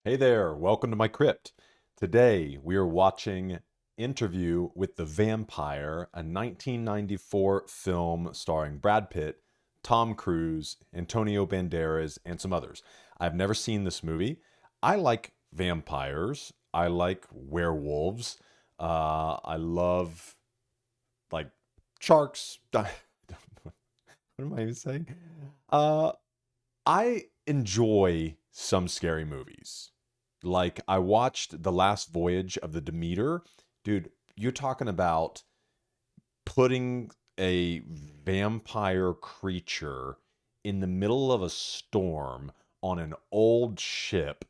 Hey there, welcome to my crypt. Today we are watching Interview with the Vampire, a 1994 film starring Brad Pitt, Tom Cruise, Antonio Banderas, and some others. I've never seen this movie. I like vampires. I like werewolves. I love like sharks. What am I even saying? Uh, I enjoy some scary movies. Like I watched The Last Voyage of the Demeter. Dude, you're talking about putting a vampire creature in the middle of a storm on an old ship,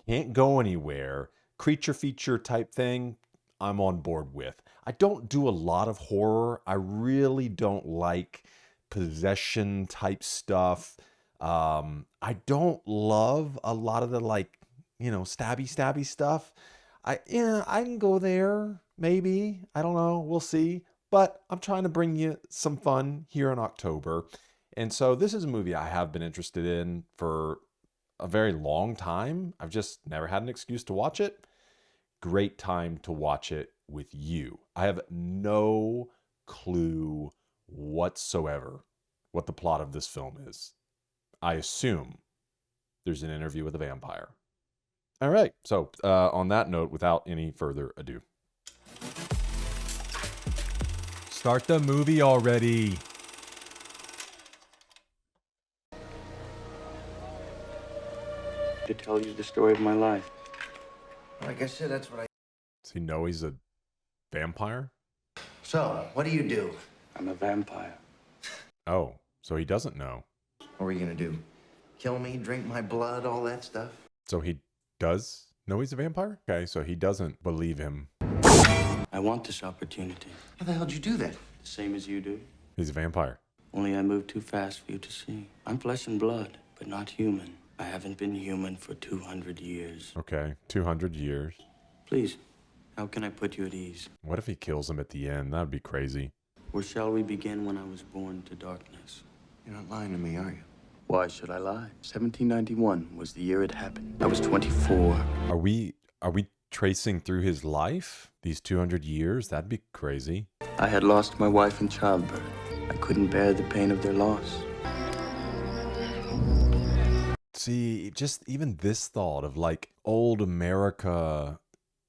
can't go anywhere, creature feature type thing, I'm on board with. I don't do a lot of horror. I really don't like possession type stuff. I don't love a lot of the stabby stuff. I can go there, maybe. I don't know. We'll see. But I'm trying to bring you some fun here in October. And so this is a movie I have been interested in for a very long time. I've just never had an excuse to watch it. Great time to watch it with you. I have no clue whatsoever what the plot of this film is. I assume there's an interview with a vampire. All right. So, on that note, without any further ado, Start the movie already. To tell you the story of my life. Like I said, that's what I... does he know he's a vampire? So, what do? I'm a vampire. Oh, so he doesn't know. What are you gonna do? Kill me, drink my blood, all that stuff? So he does know he's a vampire? Okay, so he doesn't believe him. I want this opportunity. How the hell did you do that? The same as you do. He's a vampire. Only I move too fast for you to see. I'm flesh and blood, but not human. I haven't been human for 200 years. Okay, 200 years. Please, how can I put you at ease? What if he kills him at the end? That'd be crazy. Where shall we begin when I was born to darkness? You're not lying to me, are you? Why should I lie? 1791 was the year it happened. I was 24. Are we tracing through his life? These 200 years? That'd be crazy. I had lost my wife in childbirth. I couldn't bear the pain of their loss. See, just even this thought of like old America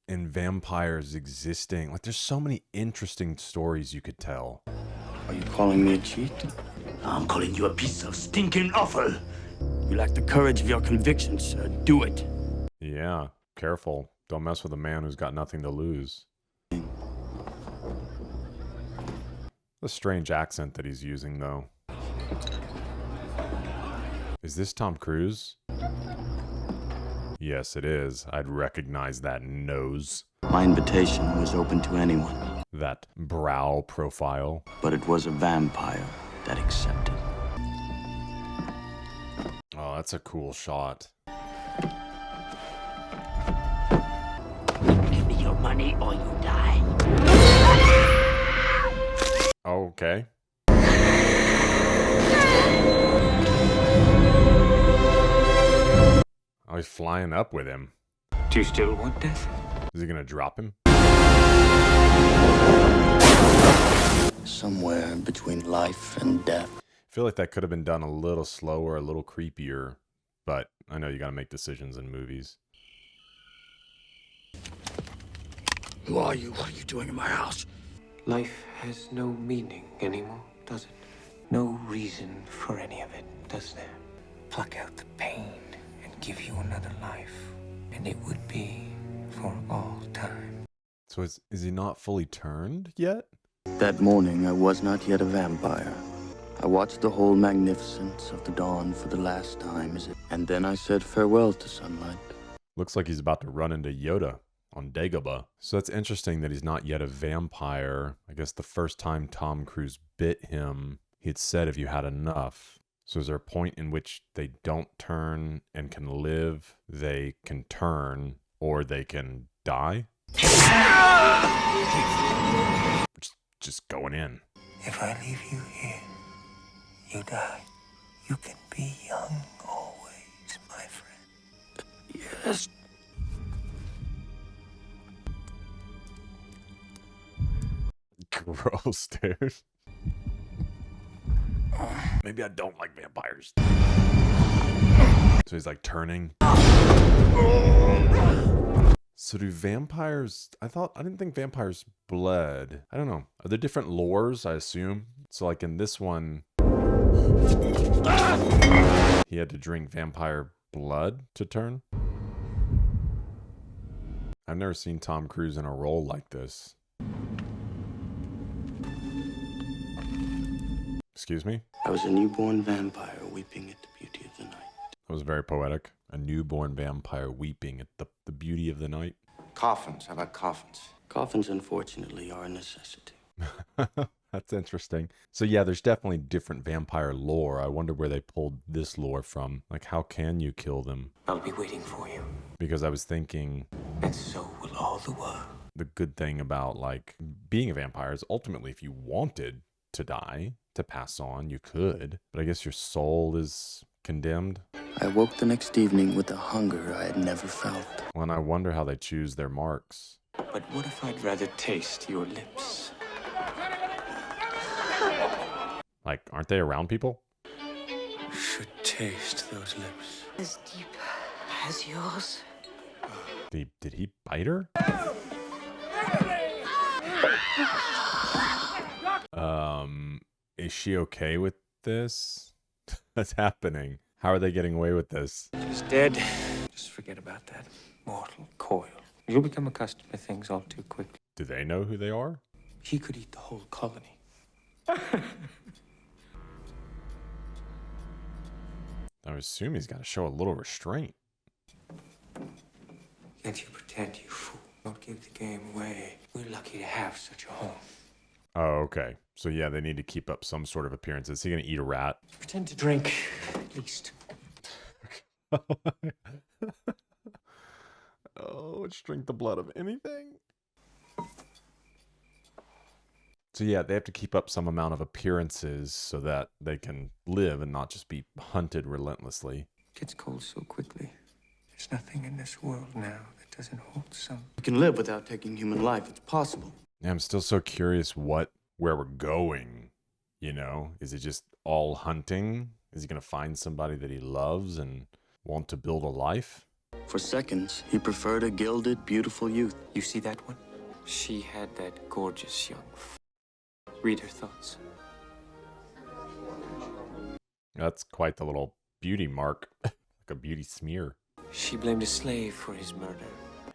and vampires existing. Like there's so many interesting stories you could tell. Are you calling me a cheat? I'm calling you a piece of stinking offal. You lack the courage of your convictions, sir. Do it. Yeah, careful. Don't mess with a man who's got nothing to lose. A strange accent that he's using, though. Is this Tom Cruise? Yes, it is. I'd recognize that nose. My invitation was open to anyone, That brow profile. but it was a vampire that accepted. Oh, that's a cool shot. Give me your money or you die. Oh, okay. Oh, he's flying up with him. Do you still want death? Is he gonna drop him? Somewhere between life and death. I feel like that could have been done a little slower, a little creepier, but I know you gotta make decisions in movies. Who are you? What are you doing in my house? Life has no meaning anymore, does it? No reason for any of it, does there? Pluck out the pain and give you another life, and it would be for all time. So is he not fully turned yet? That morning, I was not yet a vampire. I watched the whole magnificence of the dawn for the last time, and then I said farewell to sunlight. Looks like he's about to run into Yoda on Dagobah. So it's interesting that he's not yet a vampire. I guess the first time Tom Cruise bit him, he had said if you had enough. So is there a point in which they don't turn and can live, they can turn, or they can die? Just going in. If I leave you here, you die. You can be young always, my friend. Yes, gross, dude. Maybe I don't like vampires. So he's like turning. So do vampires, I didn't think vampires bled. I don't know. Are there different lores, I assume? So like in this one, he had to drink vampire blood to turn. I've never seen Tom Cruise in a role like this. Excuse me? I was a newborn vampire weeping at the beauty of the night. That was very poetic. A newborn vampire weeping at the beauty of the night. Coffins. How about coffins? Coffins, unfortunately, are a necessity. That's interesting. So yeah, there's definitely different vampire lore. I wonder where they pulled this lore from. Like, how can you kill them? I'll be waiting for you. Because I was thinking, And so will all the world. the good thing about like being a vampire is ultimately if you wanted to die, to pass on, you could. But I guess your soul is condemned. I woke the next evening with a hunger I had never felt. Well, and I wonder how they choose their marks. But what if I'd rather taste your lips? Like, aren't they around people? Should taste those lips. As deep as yours. Did he bite her? Is she okay with this? What's happening? How are they getting away with this? He's dead. Just forget about that mortal coil. You'll become accustomed to things all too quickly. Do they know who they are? He could eat the whole colony. I would assume he's got to show a little restraint. Yet you pretend, you fool. Don't give the game away. We're lucky to have such a home. Oh, okay. So yeah, they need to keep up some sort of appearance. Is he going to eat a rat? Pretend to drink, at least. Oh, let's drink the blood of anything. So yeah, they have to keep up some amount of appearances so that they can live and not just be hunted relentlessly. It gets cold so quickly. There's nothing in this world now that doesn't hold some. You can live without taking human life. It's possible. Yeah, I'm still so curious where we're going. You know, is it just all hunting? Is he going to find somebody that he loves and want to build a life? For seconds, he preferred a gilded, beautiful youth. You see that one? She had that gorgeous young Read her thoughts. That's quite the little beauty mark, like a beauty smear. She blamed a slave for his murder.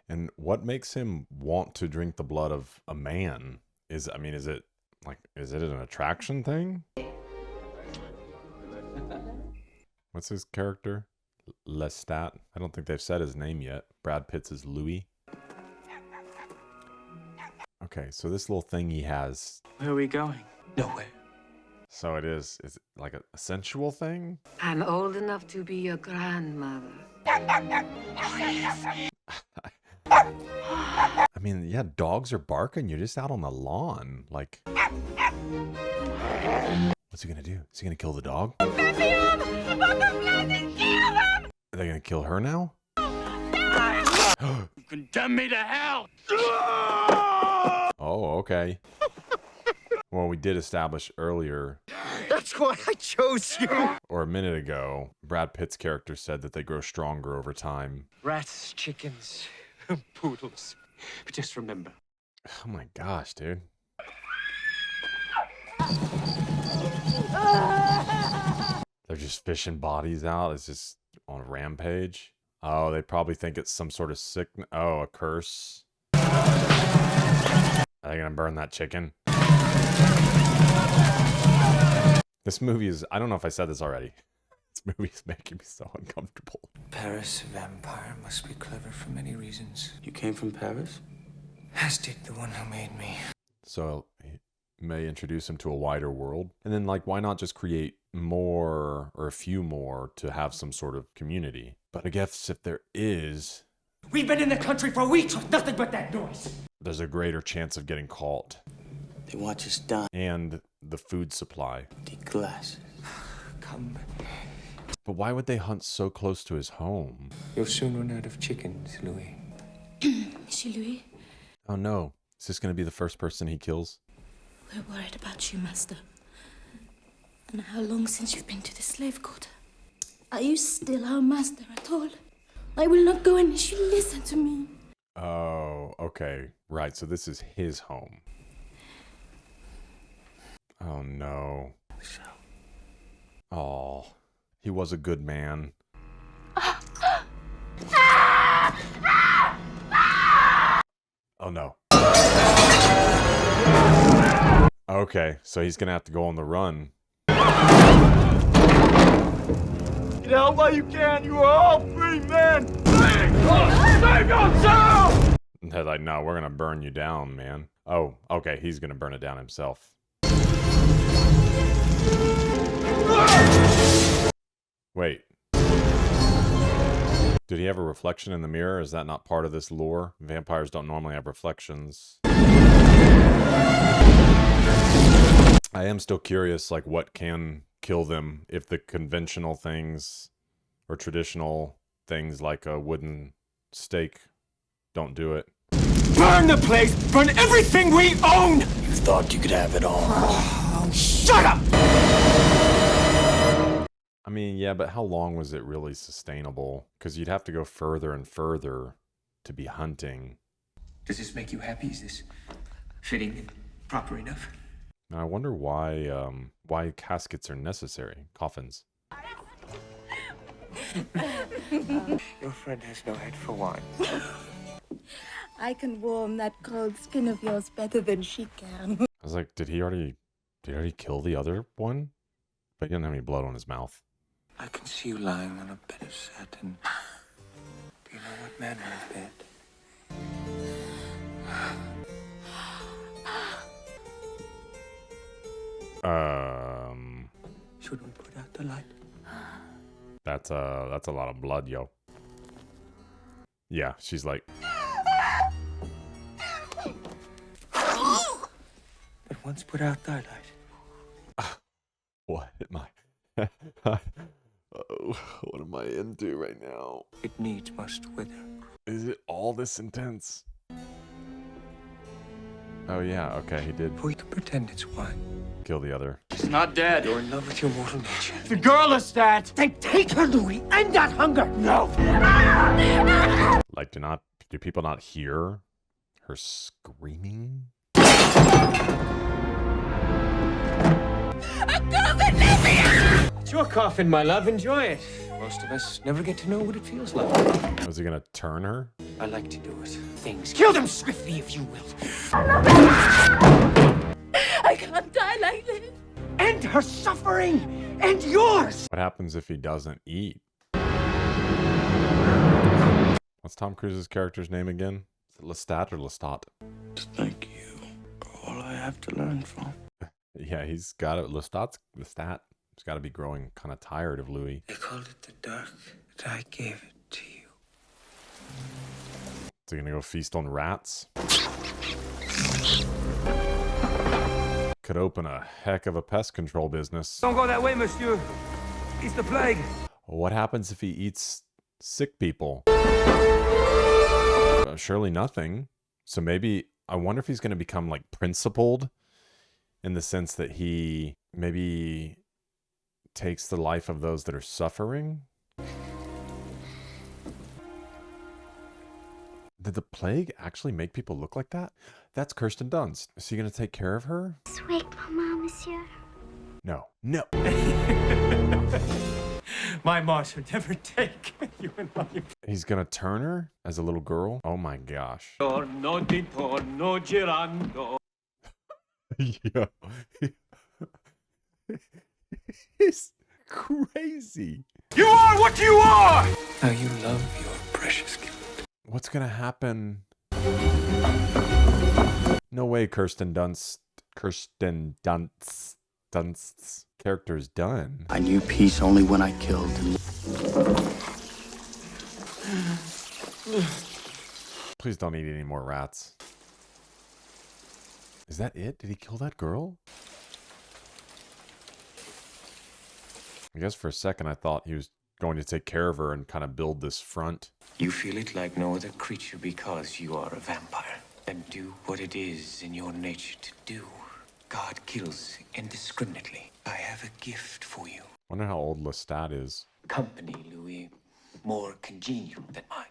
And what makes him want to drink the blood of a man? Is it an attraction thing? What's his character? Lestat? I don't think they've said his name yet. Brad Pitt's is Louis. Okay, so this little thing he has. Where are we going? Nowhere. So it is it like a sensual thing? I'm old enough to be your grandmother. I mean, yeah, dogs are barking. You're just out on the lawn. Like, what's he gonna do? Is he gonna kill the dog? Are they gonna kill her now? You condemn me to hell! Oh, okay. Well, we did establish earlier, That's why I chose you! or a minute ago, Brad Pitt's character said that they grow stronger over time. Rats, chickens, poodles. But just remember. Oh my gosh, dude. They're just fishing bodies out. It's just on a rampage. Oh, they probably think it's some sort of sickness. Oh, a curse. Are they gonna burn that chicken? This movie is, I don't know if I said this already. This movie is making me so uncomfortable. Paris vampire must be clever for many reasons. You came from Paris? As did the one who made me. So he may introduce him to a wider world. And then, like, why not just create more or a few more to have some sort of community? But I guess if there is, We've been in the country for weeks with nothing but that noise! there's a greater chance of getting caught. They watch us die. And the food supply. The glasses. Come. But why would they hunt so close to his home? You'll soon run out of chickens, Louis. Monsieur Louis? Oh no. Is this going to be the first person he kills? We're worried about you, Master. And how long since you've been to the slave quarter? Are you still our master at all? I will not go unless you listen to me. Oh, okay. Right, so this is his home. Oh, no. Oh, he was a good man. Oh, no. Okay, so he's gonna have to go on the run. Get out while you can. You are all free men. Save yourself! They're like, no, we're gonna burn you down, man. Oh, okay, he's gonna burn it down himself. Wait. Did he have a reflection in the mirror? Is that not part of this lore? Vampires don't normally have reflections. I am still curious, like, what can kill them if the conventional things or traditional things like a wooden stake don't do it. Burn the place! Burn everything we own! You thought you could have it all. Oh, shut up! I mean, yeah, but how long was it really sustainable? Because you'd have to go further and further to be hunting. Does this make you happy? Is this fitting and proper enough? And I wonder why caskets are necessary, coffins. Your friend has no head for wine. I can warm that cold skin of yours better than she can. I was like, did he already kill the other one? But he didn't have any blood on his mouth. I can see you lying on a bed of satin. Do you know what manner of bed? Should we put out the light? That's a lot of blood, yo. Yeah, she's like. But once put out thy light. What am I? What am I into right now? It needs must wither. Is it all this intense? Oh yeah, okay, he did We can pretend it's wine. kill the other. She's not dead. You're in love with your mortal nature. The girl is that. Then take her, Louis. End that hunger. No. Like, do people not hear her screaming? It's your coffin, my love. Enjoy it. Most of us never get to know what it feels like. Was he gonna turn her? I like to do it. Things. Kill them swiftly if you will. I can't die like this. End her suffering and yours. What happens if he doesn't eat? What's Tom Cruise's character's name again? Is it Lestat or Lestat? Thank you for all I have to learn from. Yeah, he's got it. Lestat. He's got to be growing kind of tired of Louis. They called it the dark, but I gave it to you. Is he gonna go feast on rats? Could open a heck of a pest control business. Don't go that way, monsieur. It's the plague. What happens if he eats sick people? Surely nothing. So maybe, I wonder if he's going to become like principled in the sense that he maybe takes the life of those that are suffering. Did the plague actually make people look like that? That's Kirsten Dunst. Is he going to take care of her? Sweet mama, monsieur. No. No. My Mars would never take you and my. He's going to turn her as a little girl? Oh my gosh. No di torno girando. Yeah. He's crazy. You are what you are! Now you love your precious gift. What's gonna happen? No way Kirsten Dunst's character's done. I knew peace only when I killed. Please don't eat any more rats. Is that it? Did he kill that girl? I guess for a second I thought he was going to take care of her and kind of build this front. You feel it like no other creature because you are a vampire. And do what it is in your nature to do. God kills indiscriminately. I have a gift for you. Wonder how old Lestat is. Company, Louis, more congenial than mine.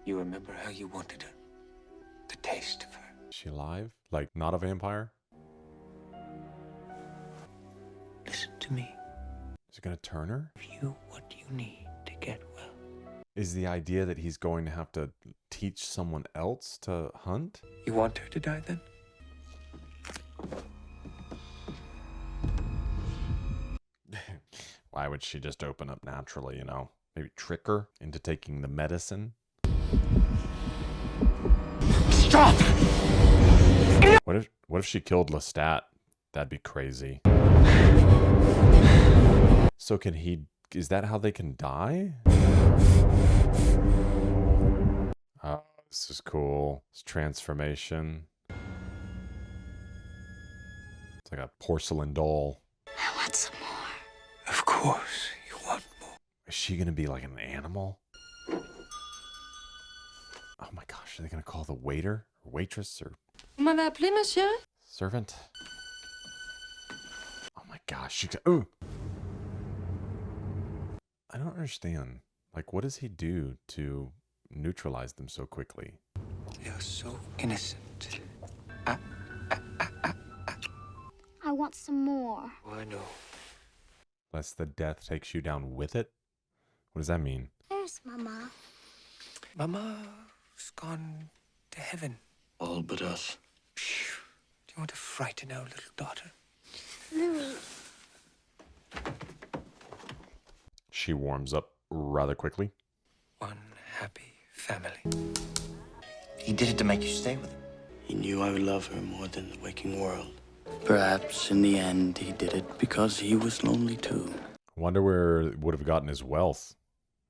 You remember how you wanted her? The taste of her. Is she alive? Like, not a vampire? Listen to me. Is it gonna turn her? Give you what you need to get well. Is the idea that he's going to have to teach someone else to hunt? You want her to die then? Why would she just open up naturally, you know? Maybe trick her into taking the medicine? Stop! What if she killed Lestat? That'd be crazy. So is that how they can die? Oh, this is cool. It's transformation. It's like a porcelain doll. I want some more. Of course, you want more. Is she gonna be like an animal? Oh my gosh, are they gonna call the waiter or waitress or Vous m'avez appelé, monsieur? servant? Oh my gosh, ooh. I don't understand. Like, what does he do to neutralize them so quickly? You're so innocent. I want some more. Oh, I know. Lest the death takes you down with it? What does that mean? Where's Mama? Mama's gone to heaven. All but us. Phew. Do you want to frighten our little daughter? Louis. She warms up rather quickly. One happy family. He did it to make you stay with him. He knew I would love her more than the waking world. Perhaps in the end he did it because he was lonely too. Wonder where it would have gotten his wealth.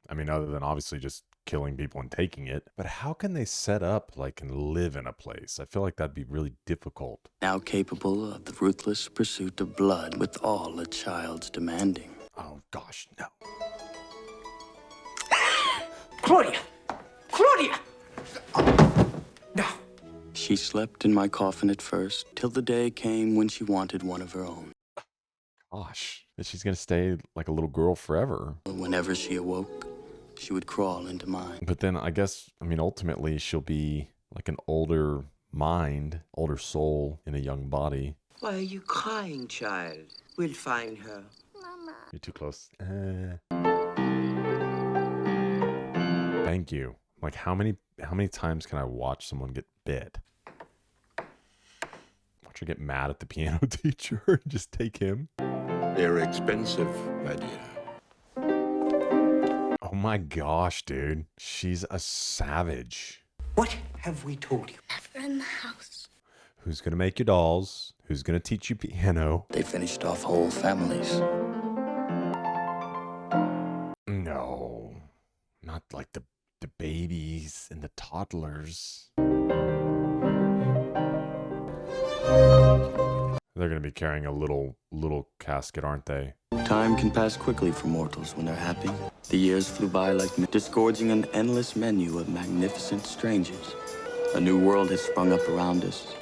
I mean, other than obviously just killing people and taking it. But how can they set up, like, and live in a place? I feel like that'd be really difficult. Now capable of the ruthless pursuit of blood with all a child's demanding. Oh, gosh, no. Claudia! Claudia! No. She slept in my coffin at first, till the day came when she wanted one of her own. Gosh, that she's gonna stay like a little girl forever. Whenever she awoke, she would crawl into mine. But then I guess, I mean, ultimately she'll be like an older mind, older soul in a young body. Why are you crying, child? We'll find her. Mama. You're too close. Thank you. Like, how many times can I watch someone get bit? Watch her get mad at the piano teacher and just take him. They're expensive, my dear. Oh my gosh, dude. She's a savage. What have we told you? Never in the house. Who's gonna make your dolls? Who's gonna teach you piano? They finished off whole families. No. Not like the babies and the toddlers. They're gonna be carrying a little casket, aren't they? Time can pass quickly for mortals when they're happy. The years flew by like disgorging an endless menu of magnificent strangers. A new world has sprung up around us,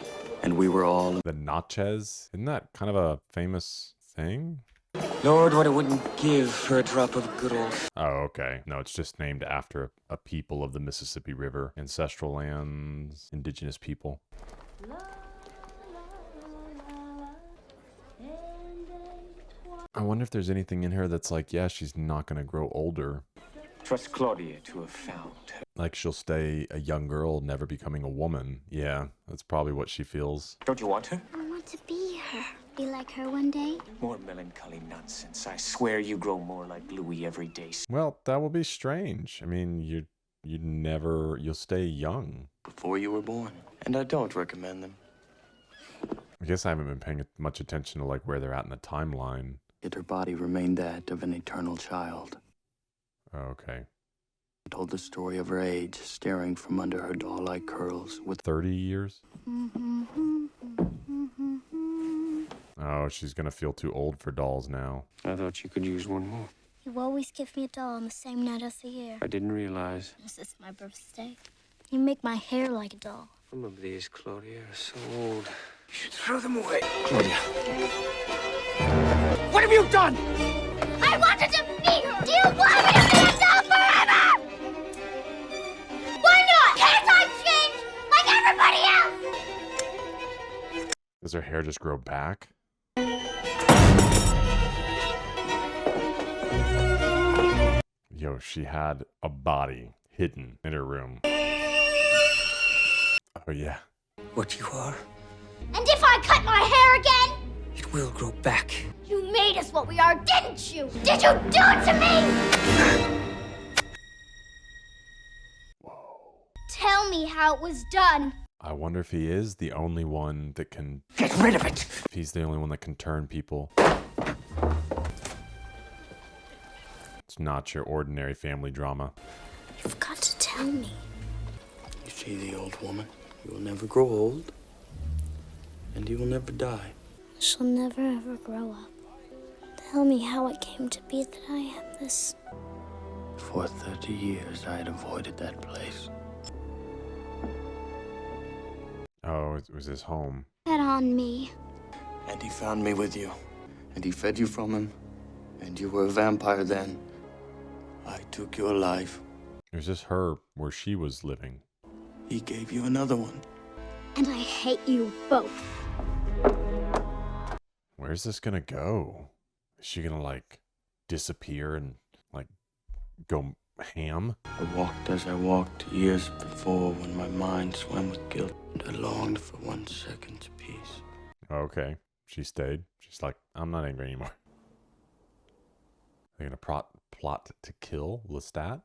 and we were all... The Natchez? Isn't that kind of a famous thing? Lord, what I wouldn't give for a drop of good old... Oh, okay. No, it's just named after a people of the Mississippi River. Ancestral lands, indigenous people. I wonder if there's anything in her that's like, yeah, she's not going to grow older. Trust Claudia to have found her. Like, she'll stay a young girl, never becoming a woman. Yeah, that's probably what she feels. Don't you want her? I want to be her. Be like her one day. More melancholy nonsense. I swear you grow more like Louis every day. Well, that will be strange. I mean, you'll stay young. Before you were born. And I don't recommend them. I guess I haven't been paying much attention to like where they're at in the timeline. Yet her body remained that of an eternal child. Oh, okay. I told the story of her age, staring from under her doll-like curls with 30 years? Oh, she's gonna feel too old for dolls now. I thought you could use one more. You always give me a doll on the same night of the year. I didn't realize. This is my birthday. You make my hair like a doll. Some of these, Claudia, are so old. You should throw them away. Claudia. What have you done? I wanted to meet her! Do you want me to be a doll forever? Why not? Can't I change like everybody else? Does her hair just grow back? Yo, she had a body hidden in her room. Oh, yeah. What you are, And if I cut my hair again? it will grow back. You made us what we are, didn't you? Did you do it to me? Whoa. Tell me how it was done. I wonder if he is the only one that can... Get rid of it. If he's the only one that can turn people. It's not your ordinary family drama. You've got to tell me. You see the old woman? You will never grow old. And you will never die. I shall never ever grow up. Tell me how it came to be that I am this. For 30 years, I had avoided that place. Oh, it was his home. Bet on me. And he found me with you. And he fed you from him. And you were a vampire then. I took your life. It was just her where she was living. He gave you another one. And I hate you both. Where's this gonna go? Is she gonna, like, disappear and, like, go ham? I walked as I walked years before when my mind swam with guilt. And I longed for 1 second's peace. Okay. She stayed. She's like, I'm not angry anymore. They're gonna plot to kill Lestat?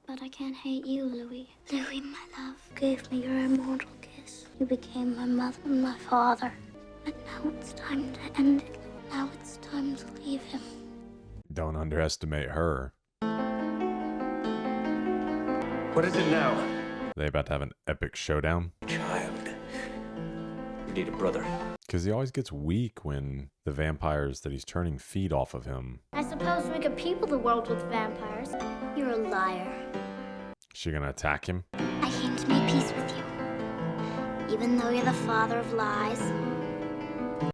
But I can't hate you, Louis. Louis, my love, gave me your immortal kiss. You became my mother and my father. But now it's time to end it. Now it's time to leave him. Don't underestimate her. What is it now? They about to have an epic showdown? Child. You need a brother. Because he always gets weak when the vampires that he's turning feed off of him. I suppose we could people the world with vampires. You're a liar. Is she gonna attack him? I came to make peace with you. Even though you're the father of lies.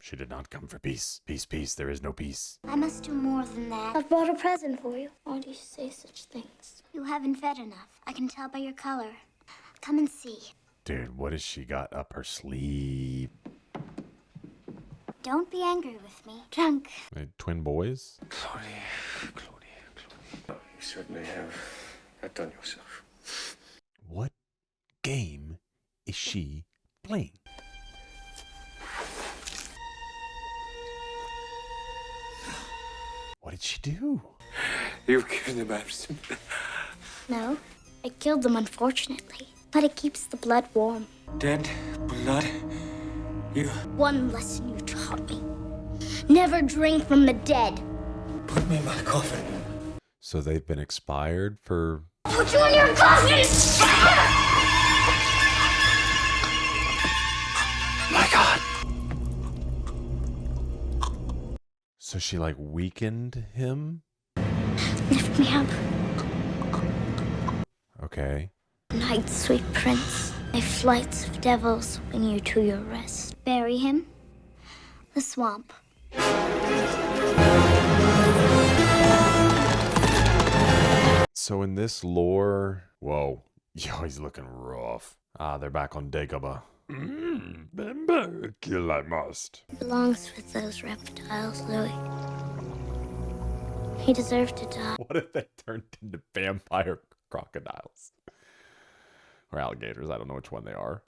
She did not come for peace. Peace, peace. There is no peace. I must do more than that. I've brought a present for you. Why do you say such things? You haven't fed enough. I can tell by your color. Come and see. Dude, what has she got up her sleeve? Don't be angry with me. Drunk. They twin boys? Claudia. You certainly have outdone yourself. What game is she playing? What did she do? You've given them absent. No, I killed them, unfortunately. But it keeps the blood warm. Dead blood? You One lesson you taught me. Never drink from the dead. put me in my coffin. So they've been expired for... Put you in your coffin! My God. So she, like, weakened him? Lift me up. Okay. Night, sweet prince. My flights of devils bring you to your rest. Bury him. The swamp. So in this lore... Whoa. Yo, he's looking rough. Ah, they're back on Dagobah. Remember, kill I must. He belongs with those reptiles, Louis. He deserved to die. What if they turned into vampire crocodiles? Or alligators, I don't know which one they are.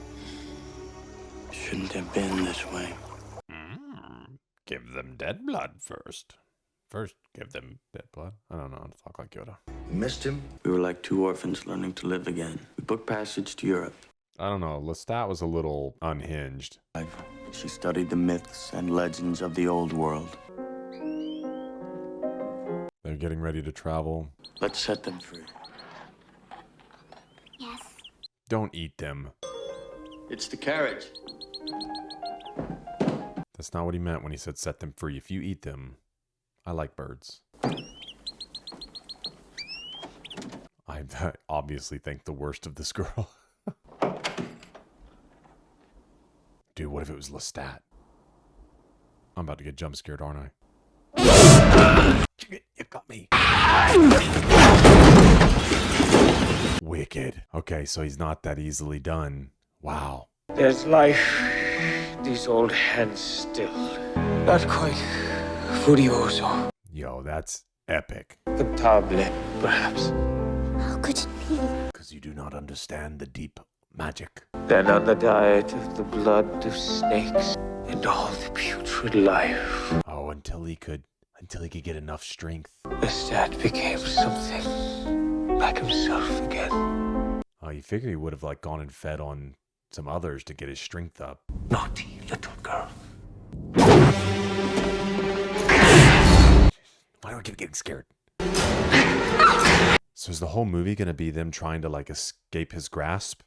Shouldn't have been this way. Give them dead blood first. First, give them dead blood. I don't know how to talk like Yoda. You missed him? We were like 2 orphans learning to live again. We booked passage to Europe. I don't know. Lestat was a little unhinged. She studied the myths and legends of the old world. They're getting ready to travel. Let's set them free. Yes. Don't eat them. It's the carriage. That's not what he meant when he said set them free. If you eat them, I like birds. I obviously think the worst of this girl. Dude, what if it was Lestat? I'm about to get jump scared, aren't I? You got me. Wicked. Okay, so he's not that easily done. Wow. There's life. These old hands still. Not quite furioso. Yo, that's epic. Potable, perhaps. How could it be? Because you do not understand the deep magic. Then on the diet of the blood of snakes and all the putrid life. Oh, until he could get enough strength. Lestat became something like himself again. Oh, you figure he would have like gone and fed on some others to get his strength up. Naughty little girl. Why do I keep getting scared? So is the whole movie gonna be them trying to like escape his grasp?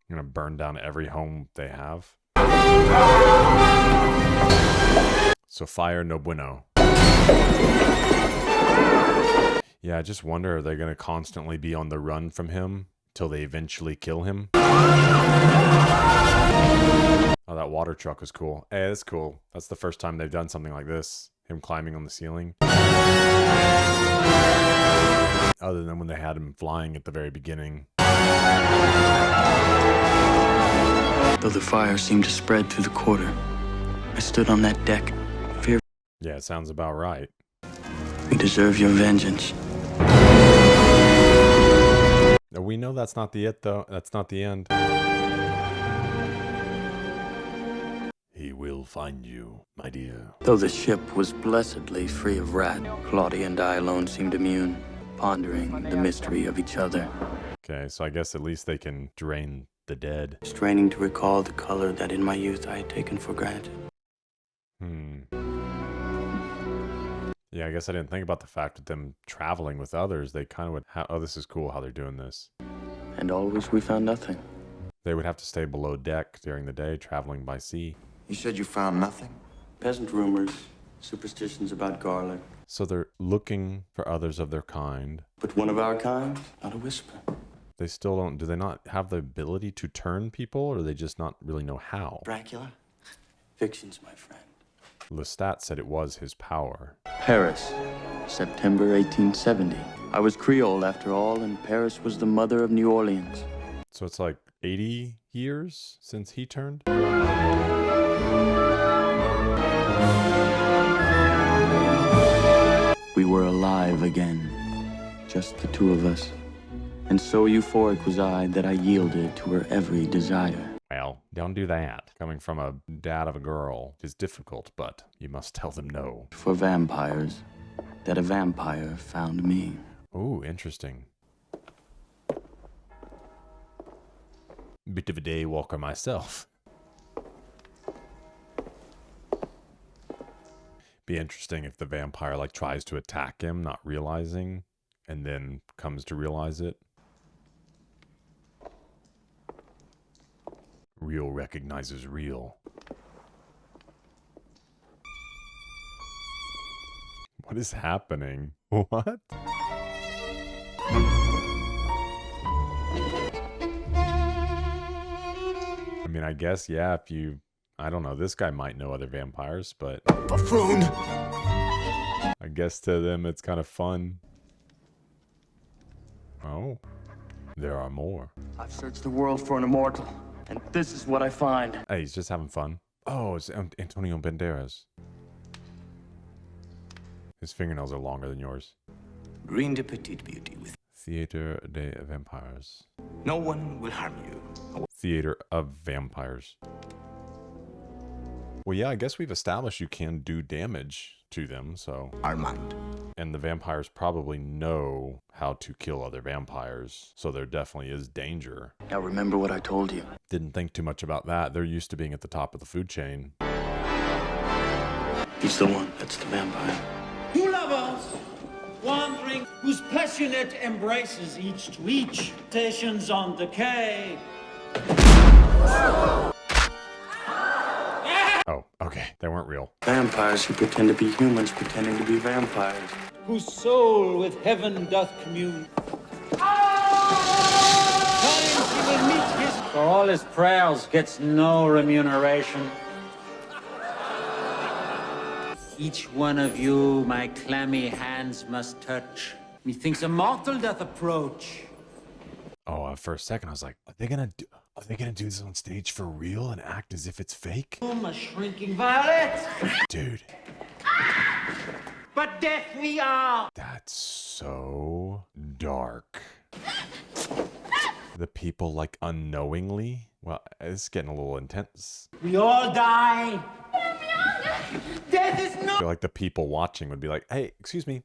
You're gonna burn down every home they have. So fire no bueno. Yeah, I just wonder, are they gonna constantly be on the run from him till they eventually kill him? Oh, that water truck was cool. Hey, that's cool. That's the first time they've done something like this. Him climbing on the ceiling. Other than when they had him flying at the very beginning. Though the fire seemed to spread through the quarter, I stood on that deck, fearful. Yeah, it sounds about right. We deserve your vengeance. We know that's not the it, though. That's not the end. He will find you, my dear. Though the ship was blessedly free of rat, Claudia and I alone seemed immune, pondering the mystery of each other. Okay, so I guess at least they can drain the dead. Straining to recall the color that in my youth I had taken for granted. Yeah, I guess I didn't think about the fact that them traveling with others, they kind of would oh, this is cool how they're doing this. And always we found nothing. They would have to stay below deck during the day, traveling by sea. You said you found nothing? Peasant rumors, superstitions about garlic. So they're looking for others of their kind. But one of our kind, not a whisper. They still don't, do they not have the ability to turn people, or do they just not really know how? Dracula? Fictions, my friend. Lestat said it was his power. Paris, September 1870. I was Creole after all, and Paris was the mother of New Orleans. So it's like 80 years since he turned? We were alive again, just the two of us. And so euphoric was I that I yielded to her every desire. Well, don't do that. Coming from a dad of a girl is difficult, but you must tell them no. For vampires, that a vampire found me. Ooh, interesting. Bit of a day walker myself. Be interesting if the vampire like tries to attack him, not realizing, and then comes to realize it. Real recognizes real. What is happening? What? I mean, I guess, yeah, if you... I don't know, this guy might know other vampires, but... Buffoon! I guess to them it's kind of fun. Oh. There are more. I've searched the world for an immortal, and this is what I find. Hey, he's just having fun. Oh, it's Antonio Banderas. His fingernails are longer than yours. Green de petite beauty with Theater des Vampires. no one will harm you. Theater of Vampires. Well, yeah, I guess we've established you can do damage to them, so... Armand. And the vampires probably know how to kill other vampires, so there definitely is danger. Now remember what I told you. Didn't think too much about that. They're used to being at the top of the food chain. He's the one, that's the vampire. Two lovers, wandering, whose passionate embraces each to each, stations on the quay. Oh, okay. They weren't real. Vampires who pretend to be humans pretending to be vampires. Whose soul with heaven doth commune. for all his prayers, gets no remuneration. Each one of you my clammy hands must touch. Methinks a mortal doth approach. Oh, for a second I was like, are they gonna do this on stage for real and act as if it's fake? A shrinking violet. Dude. But death we are. That's so dark. The people like unknowingly? Well, it's getting a little intense. We all die. Death is I not. feel like the people watching would be like, hey, excuse me.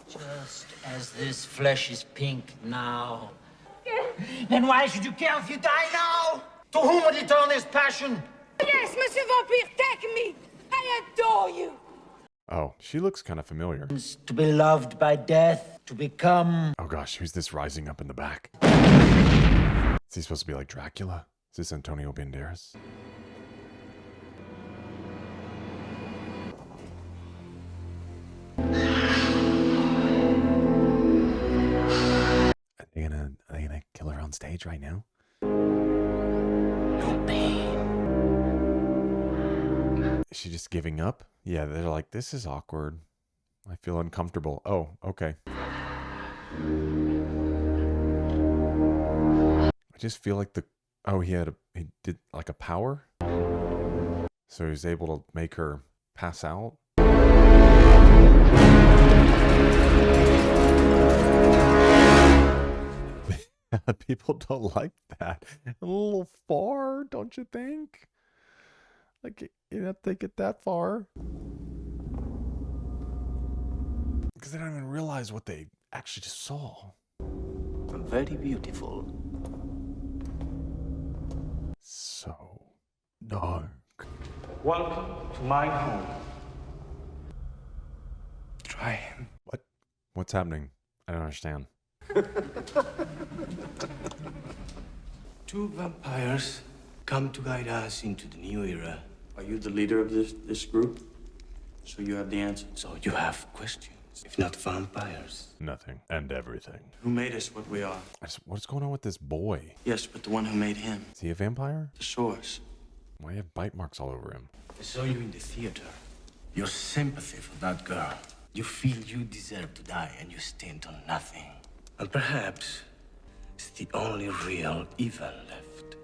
Just as this flesh is pink now. Then why should you care if you die now? To whom would he turn his passion? Yes, Monsieur Vampire, take me. I adore you. Oh, she looks kind of familiar. To be loved by death, to become... Oh gosh, who's this rising up in the back? Is he supposed to be like Dracula? Is this Antonio Banderas? Are they gonna kill her on stage right now? No pain. Is she just giving up? Yeah, they're like, this is awkward. I feel uncomfortable. Oh, okay. I just feel like he did like a power. So he was able to make her pass out. People don't like that. A little far, don't you think? Like, you don't have to take it that far. Because they don't even realize what they actually just saw. Very beautiful. So dark. Welcome to my home. Try him. What? What's happening? I don't understand. Two vampires come to guide us into the new era. Are you the leader of this group? So you have the answer. So you have questions, if not vampires. Nothing and everything. Who made us what we are? What's going on with this boy? Yes, but the one who made him. Is he a vampire? The source. Why do you have bite marks all over him? I saw you in the theater. Your sympathy for that girl. You feel you deserve to die and you stint on nothing. And perhaps it's the only real evil left.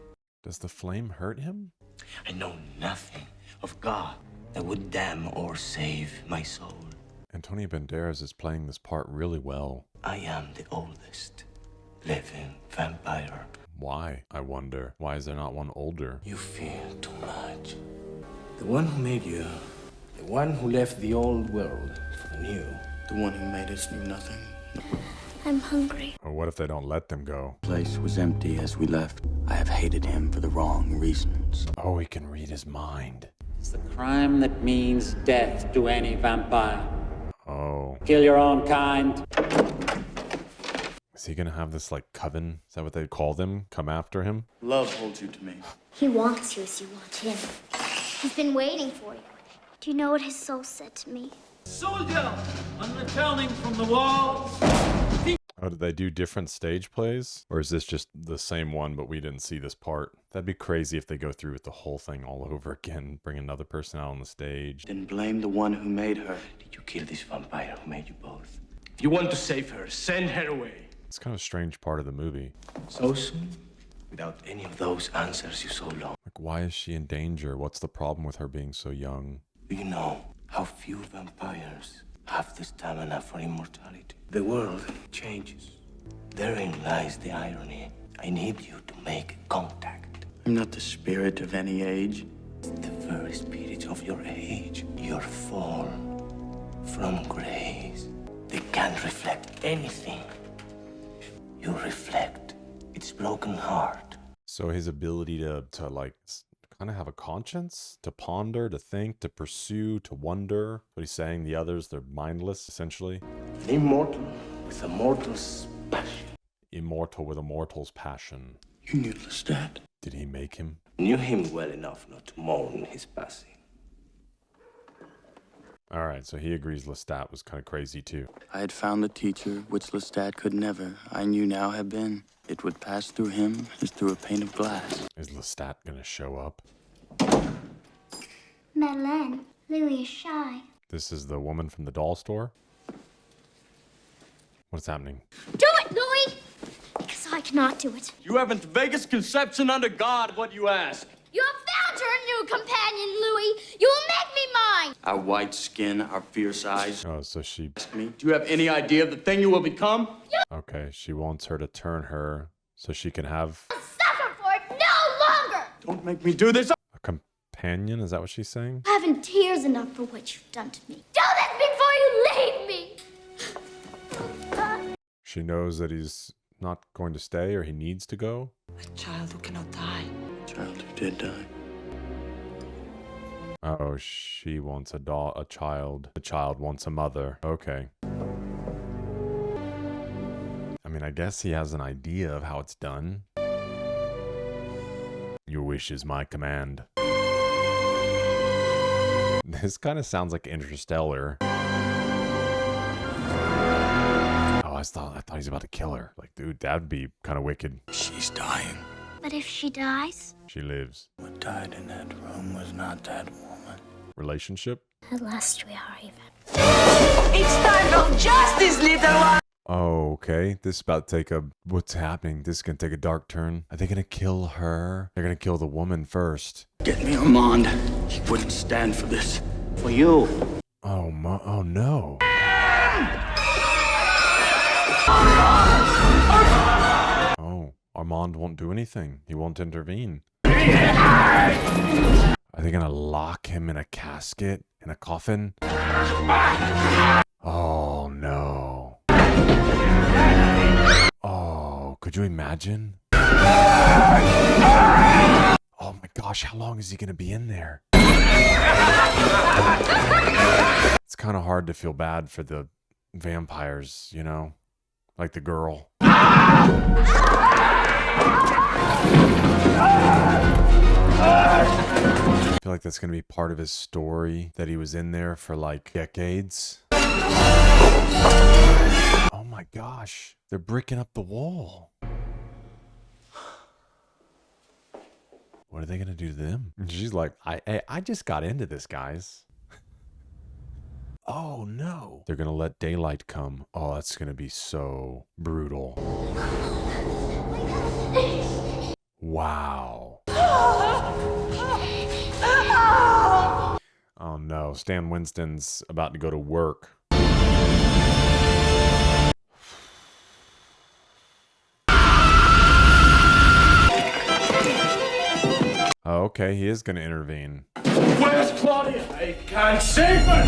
Does the flame hurt him? I know nothing of God that would damn or save my soul. Antonio Banderas is playing this part really well. I am the oldest living vampire. Why, I wonder? Why is there not one older? You fear too much. The one who made you, the one who left the old world for the new, the one who made us knew nothing. I'm hungry. Or what if they don't let them go? The place was empty as we left. I have hated him for the wrong reasons. Oh, he can read his mind. It's the crime that means death to any vampire. Oh. Kill your own kind. Is he gonna have this, like, coven? Is that what they call them? Come after him? Love holds you to me. He wants you as you want him. He's been waiting for you. Do you know what his soul said to me? Soldier, on returning from the walls. Oh, did they do different stage plays? Or is this just the same one, but we didn't see this part? That'd be crazy if they go through with the whole thing all over again, bring another person out on the stage. Then blame the one who made her. Did you kill this vampire who made you both? If you want to save her, send her away. It's kind of a strange part of the movie. So soon? Without any of those answers you so long. Like, why is she in danger? What's the problem with her being so young? Do you know how few vampires have the stamina for immortality? The world changes. Therein lies the irony. I need you to make contact. I'm not the spirit of any age. The very spirit of your age. Your fall from grace. They can't reflect anything. You reflect its broken heart. So his ability to like, kind of have a conscience, to ponder, to think, to pursue, to wonder. What he's saying, the others, they're mindless, essentially. An immortal with a mortal's passion. Immortal with a mortal's passion. You knew Lestat. Did he make him? Knew him well enough not to mourn his passing. All right, so he agrees Lestat was kind of crazy too. I had found the teacher which Lestat could never, I knew now have been. It would pass through him as through a pane of glass. Is Lestat gonna show up? Madeleine, Louis is shy. This is the woman from the doll store? What's happening? Do it, Louis! Because I cannot do it. You haven't the vaguest conception under God what you ask. You have found your new companion, Louis. You will make me mine. Our white skin, our fierce eyes. Oh, so she... Me? Do you have any idea of the thing you will become? Okay, she wants her to turn her so she can have Suffer for it no longer. Don't make me do this. a companion? Is that what she's saying? I haven't tears enough for what you've done to me. Do this before you leave me. She knows that he's not going to stay or he needs to go. A child who cannot die. A child who did die. Oh, she wants a child. The child wants a mother. Okay. I mean, I guess he has an idea of how it's done. Your wish is my command. This kind of sounds like Interstellar. Oh, I thought he's about to kill her. Like, dude, that'd be kind of wicked. She's dying. But if she dies? She lives. What died in that room was not that woman. Relationship? At last we are even. It's time for justice, little one! Oh, okay. This is about to take a... What's happening? This is going to take a dark turn. Are they going to kill her? They're going to kill the woman first. Get me Armand. He wouldn't stand for this. For you. Oh, oh no. Oh, Armand won't do anything. He won't intervene. Are they going to lock him in a casket? In a coffin? Oh, no. Oh, could you imagine? Oh my gosh, how long is he gonna be in there? It's kind of hard to feel bad for the vampires, you know? Like the girl. I feel like that's gonna be part of his story, that he was in there for like decades. Oh my gosh, they're bricking up the wall. What are they gonna do to them? And she's like, I just got into this, guys. Oh no. They're gonna let daylight come. Oh, that's gonna be so brutal. Wow. Oh no, Stan Winston's about to go to work. Oh, okay, he is going to intervene. Where's Claudia? I can't save her!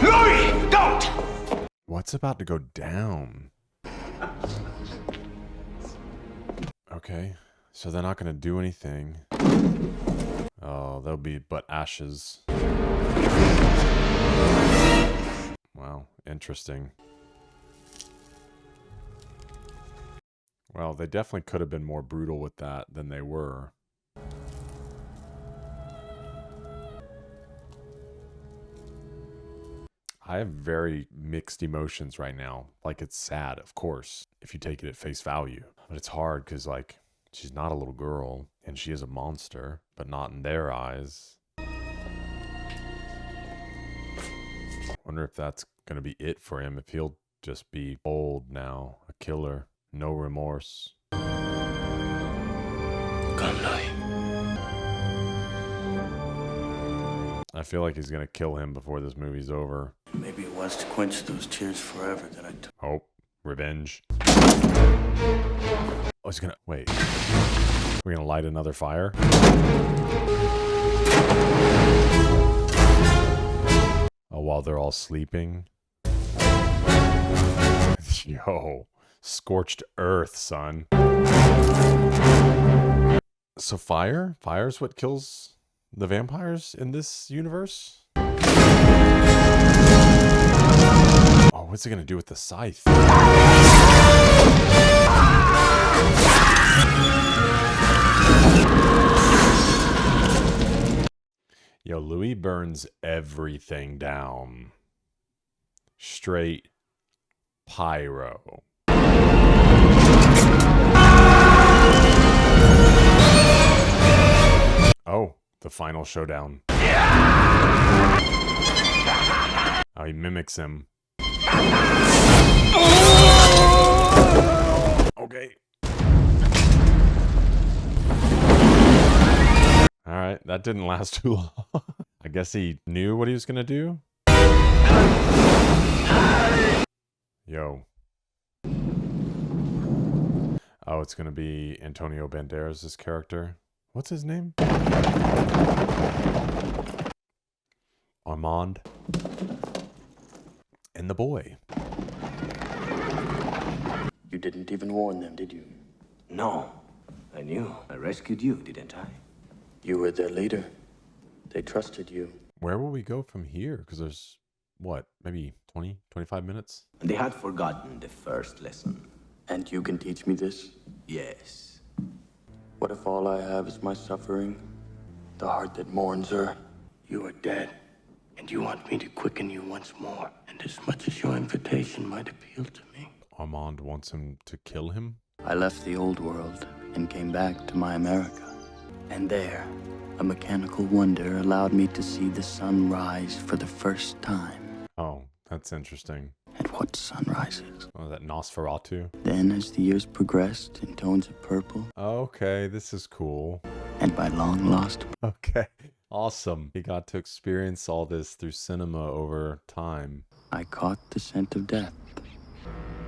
Louis, don't! What's about to go down? Okay, so they're not going to do anything. Oh, they'll be but ashes. Wow, interesting. Well, they definitely could have been more brutal with that than they were. I have very mixed emotions right now. Like, it's sad, of course, if you take it at face value. But it's hard because, like, she's not a little girl and she is a monster, but not in their eyes. Wonder if that's going to be it for him, if he'll just be old now, a killer, no remorse. I feel like he's going to kill him before this movie's over. Maybe it was to quench those tears forever that I took. Oh, revenge. Oh, he's going to... Wait. We're going to light another fire? Oh, while they're all sleeping? Yo, scorched earth, son. So fire? Fire's what kills the vampires in this universe? Oh, what's it gonna do with the scythe? Yo, Louis burns everything down. Straight pyro. Oh, the final showdown. Oh, he mimics him. Okay. Alright, that didn't last too long. I guess he knew what he was gonna do. Yo. Oh, it's gonna be Antonio Banderas' character. What's his name? Armand. And the boy. You didn't even warn them, did you? No. I knew. I rescued you, didn't I? You were their leader. They trusted you. Where will we go from here? Because there's, what, maybe 20, 25 minutes? They had forgotten the first lesson. And you can teach me this? Yes. What if all I have is my suffering? The heart that mourns her? You are dead. And you want me to quicken you once more. And as much as your invitation might appeal to me. Armand wants him to kill him? I left the old world and came back to my America. And there, a mechanical wonder allowed me to see the sun rise for the first time. Oh, that's interesting. And what sun rises? Oh, that Nosferatu? Then, as the years progressed in tones of purple. Okay, this is cool. And by long lost. Okay, awesome. He got to experience all this through cinema over time. I caught the scent of death.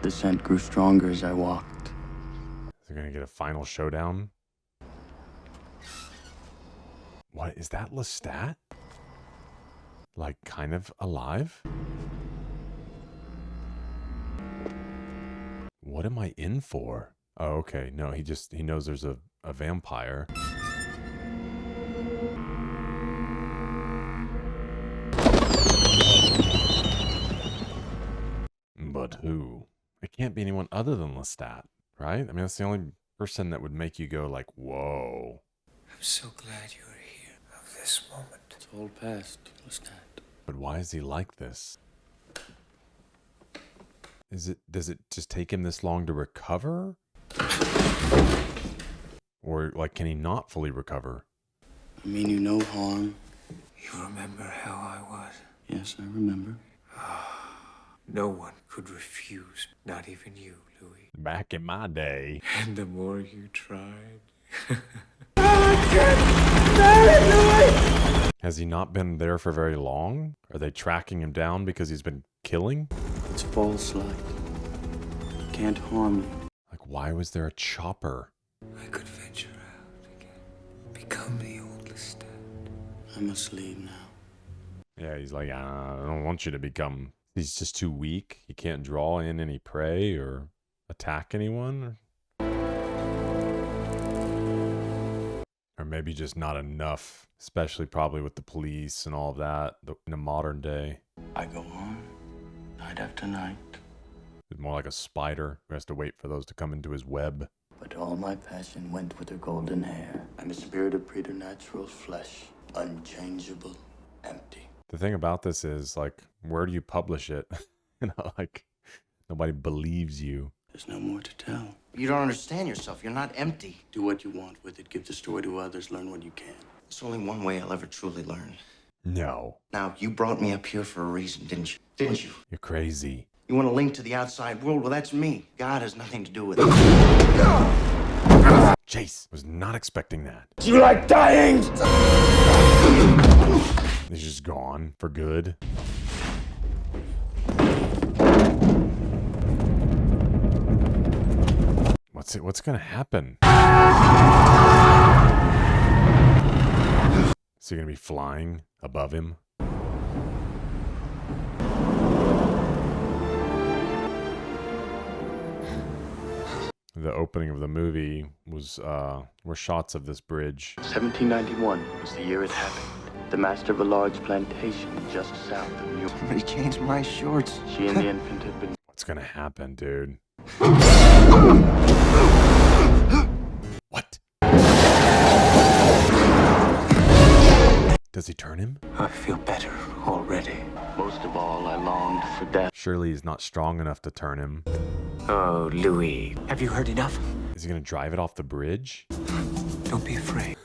The scent grew stronger as I walked. Is he gonna get a final showdown? What, is that Lestat? Like, kind of alive? What am I in for? Oh, okay. No, he knows there's a vampire. But who? It can't be anyone other than Lestat, right? I mean, that's the only person that would make you go like, whoa. I'm so glad you are here of this moment. It's all past, Lestat. But why is he like this? Does it just take him this long to recover? Or like, can he not fully recover? I mean you no harm. You remember how I was? Yes, I remember. No one could refuse, not even you, Louis. Back in my day. And the more you tried. Has he not been there for very long? Are they tracking him down because he's been killing? It's false light. It can't harm you. Like, why was there a chopper? I could venture out again. Become the old Lestat. I must leave now. Yeah, he's like, I don't want you to become... He's just too weak. He can't draw in any prey or attack anyone. Or maybe just not enough, especially probably with the police and all of that in a modern day. I go on, night after night. He's more like a spider who has to wait for those to come into his web. But all my passion went with her golden hair and the spirit of preternatural flesh, unchangeable, empty. The thing about this is, like, where do you publish it? You know, like, nobody believes you. There's no more to tell. You don't understand yourself. You're not empty. Do what you want with it. Give the story to others. Learn what you can. There's only one way I'll ever truly learn. No. Now, you brought me up here for a reason, didn't you? Didn't you? You're crazy. You want to link to the outside world? Well, that's me. God has nothing to do with it. Chase, was not expecting that. Do you like dying? He's just gone for good. What's gonna happen? Is he gonna be flying above him? The opening of the movie was were shots of this bridge. 1791 was the year it happened. The master of a large plantation just south of New York. Somebody changed my shorts. She and the infant had been... What's gonna happen, dude? What? Does he turn him? I feel better already. Most of all, I longed for death. Surely he's not strong enough to turn him. Oh, Louis, have you heard enough? Is he going to drive it off the bridge? Don't be afraid.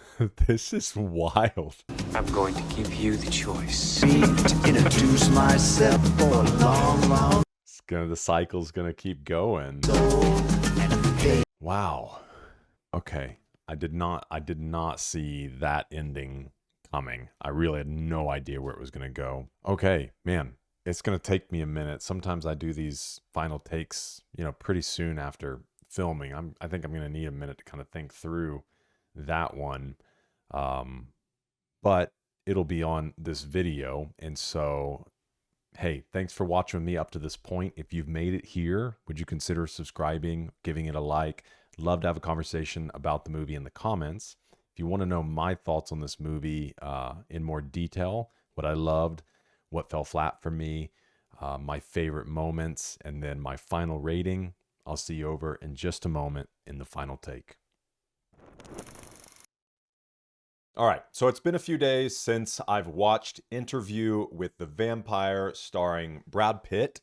This is wild. I'm going to give you the choice. To introduce myself for a long The cycle's going to keep going. Wow. Okay. I did not see that ending coming. I really had no idea where it was going to go. Okay, man, it's going to take me a minute. Sometimes I do these final takes, pretty soon after filming. I think I'm going to need a minute to kind of think through that one. But it'll be on this video. And so, hey, thanks for watching me up to this point. If you've made it here, would you consider subscribing, giving it a like? Love to have a conversation about the movie in the comments. If you want to know my thoughts on this movie in more detail, what I loved, what fell flat for me, my favorite moments, and then my final rating, I'll see you over in just a moment in the final take. All right, so it's been a few days since I've watched Interview with the Vampire starring Brad Pitt,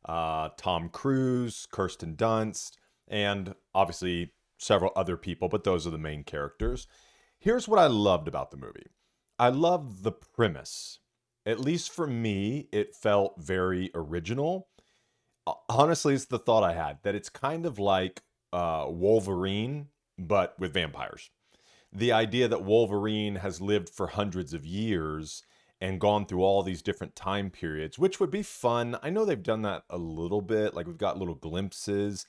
Tom Cruise, Kirsten Dunst, and obviously several other people, but those are the main characters. Here's what I loved about the movie. I loved the premise. At least for me, it felt very original. Honestly, it's the thought I had, that it's kind of like Wolverine, but with vampires. The idea that Wolverine has lived for hundreds of years and gone through all these different time periods, which would be fun. I know they've done that a little bit, like we've got little glimpses.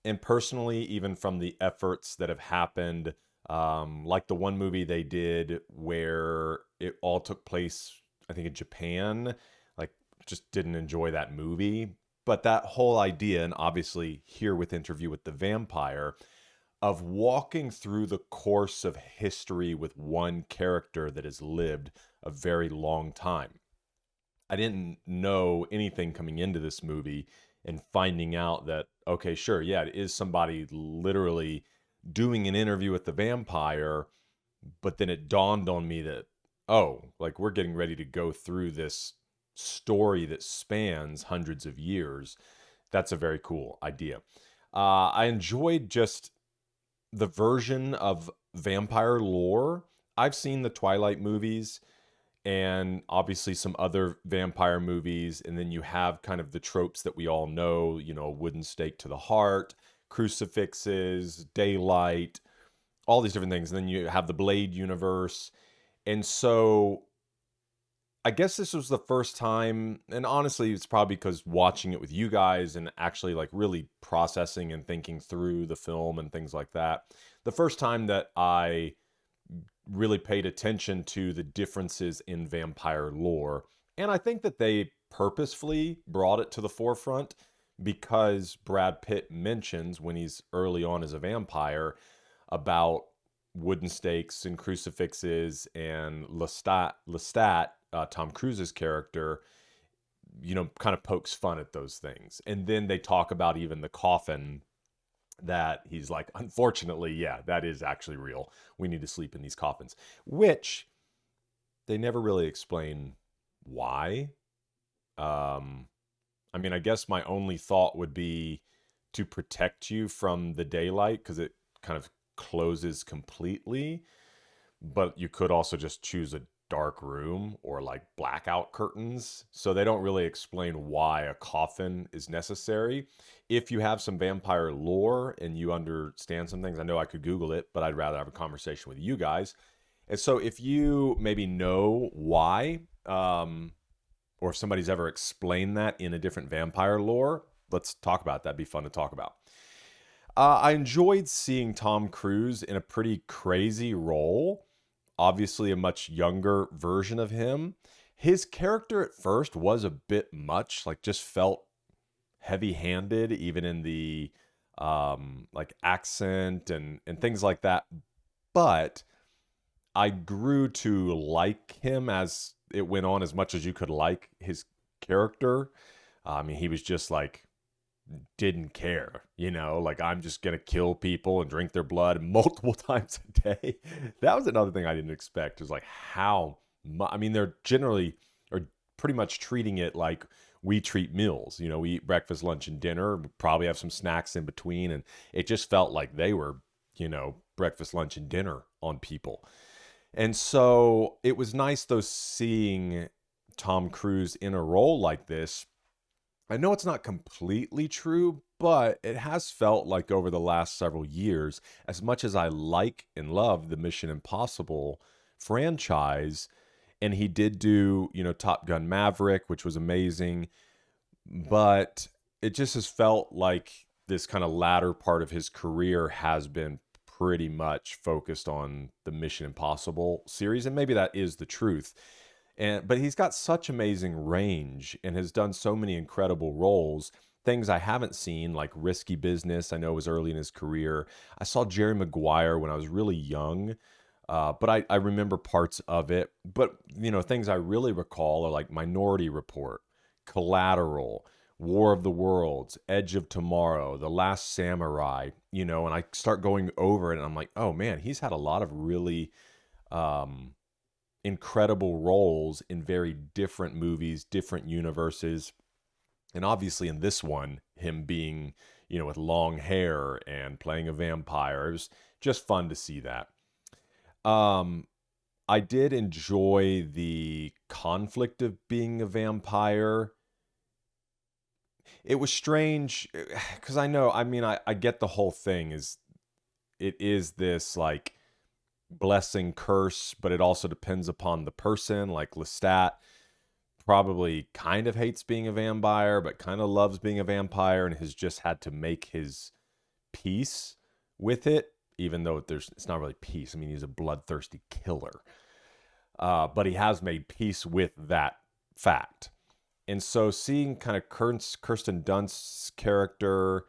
And personally, even from the efforts that have happened, like the one movie they did where it all took place, I think in Japan, like just didn't enjoy that movie. But that whole idea, and obviously here with Interview with the Vampire, of walking through the course of history with one character that has lived a very long time. I didn't know anything coming into this movie, and finding out that, okay, sure, yeah, it is somebody literally doing an interview with the vampire, but then it dawned on me that, oh, like we're getting ready to go through this story that spans hundreds of years. That's a very cool idea. I enjoyed just the version of vampire lore. I've seen the Twilight movies, and obviously some other vampire movies, and then you have kind of the tropes that we all know, wooden stake to the heart, crucifixes, daylight, all these different things. And then you have the Blade universe. And so I guess this was the first time, and honestly, it's probably because watching it with you guys and actually like really processing and thinking through the film and things like that, the first time that I really paid attention to the differences in vampire lore. And I think that they purposefully brought it to the forefront because Brad Pitt mentions when he's early on as a vampire about wooden stakes and crucifixes, and Lestat, Tom Cruise's character, kind of pokes fun at those things. And then they talk about even the coffin, that he's like, unfortunately, yeah, that is actually real. We need to sleep in these coffins, which they never really explain why. I guess my only thought would be to protect you from the daylight, because it kind of closes completely. But you could also just choose a dark room or like blackout curtains. So they don't really explain why a coffin is necessary. If you have some vampire lore and you understand some things, I know I could Google it, but I'd rather have a conversation with you guys. And so if you maybe know why, or if somebody's ever explained that in a different vampire lore, let's talk about that. That'd be fun to talk about. I enjoyed seeing Tom Cruise in a pretty crazy role. Obviously a much younger version of him. His character at first was a bit much, like just felt heavy-handed, even in the like accent and things like that. But I grew to like him as it went on, as much as you could like his character. He was just like, didn't care, like, I'm just gonna kill people and drink their blood multiple times a day. That was another thing I didn't expect, was like how I mean, they're generally are pretty much treating it like we treat meals. You know, we eat breakfast, lunch, and dinner. We probably have some snacks in between, and it just felt like they were, you know, breakfast, lunch, and dinner on people. And so it was nice though seeing Tom Cruise in a role like this. I know it's not completely true, but it has felt like over the last several years, as much as I like and love the Mission Impossible franchise, and he did do, you know, Top Gun Maverick, which was amazing, but it just has felt like this kind of latter part of his career has been pretty much focused on the Mission Impossible series, and maybe that is the truth. But he's got such amazing range and has done so many incredible roles. Things I haven't seen, like Risky Business, I know was early in his career. I saw Jerry Maguire when I was really young, but I remember parts of it. But, you know, things I really recall are like Minority Report, Collateral, War of the Worlds, Edge of Tomorrow, The Last Samurai, you know, and I start going over it and I'm like, oh man, he's had a lot of really incredible roles in very different movies, different universes. And obviously in this one, him being, you know, with long hair and playing a vampire, it was just fun to see that. I did enjoy the conflict of being a vampire. It was strange because I get the whole thing it is this like blessing curse, but it also depends upon the person. Like Lestat probably kind of hates being a vampire, but kind of loves being a vampire and has just had to make his peace with it, even though it's not really peace. I mean, he's a bloodthirsty killer. But he has made peace with that fact. And so seeing kind of Kirsten Dunst's character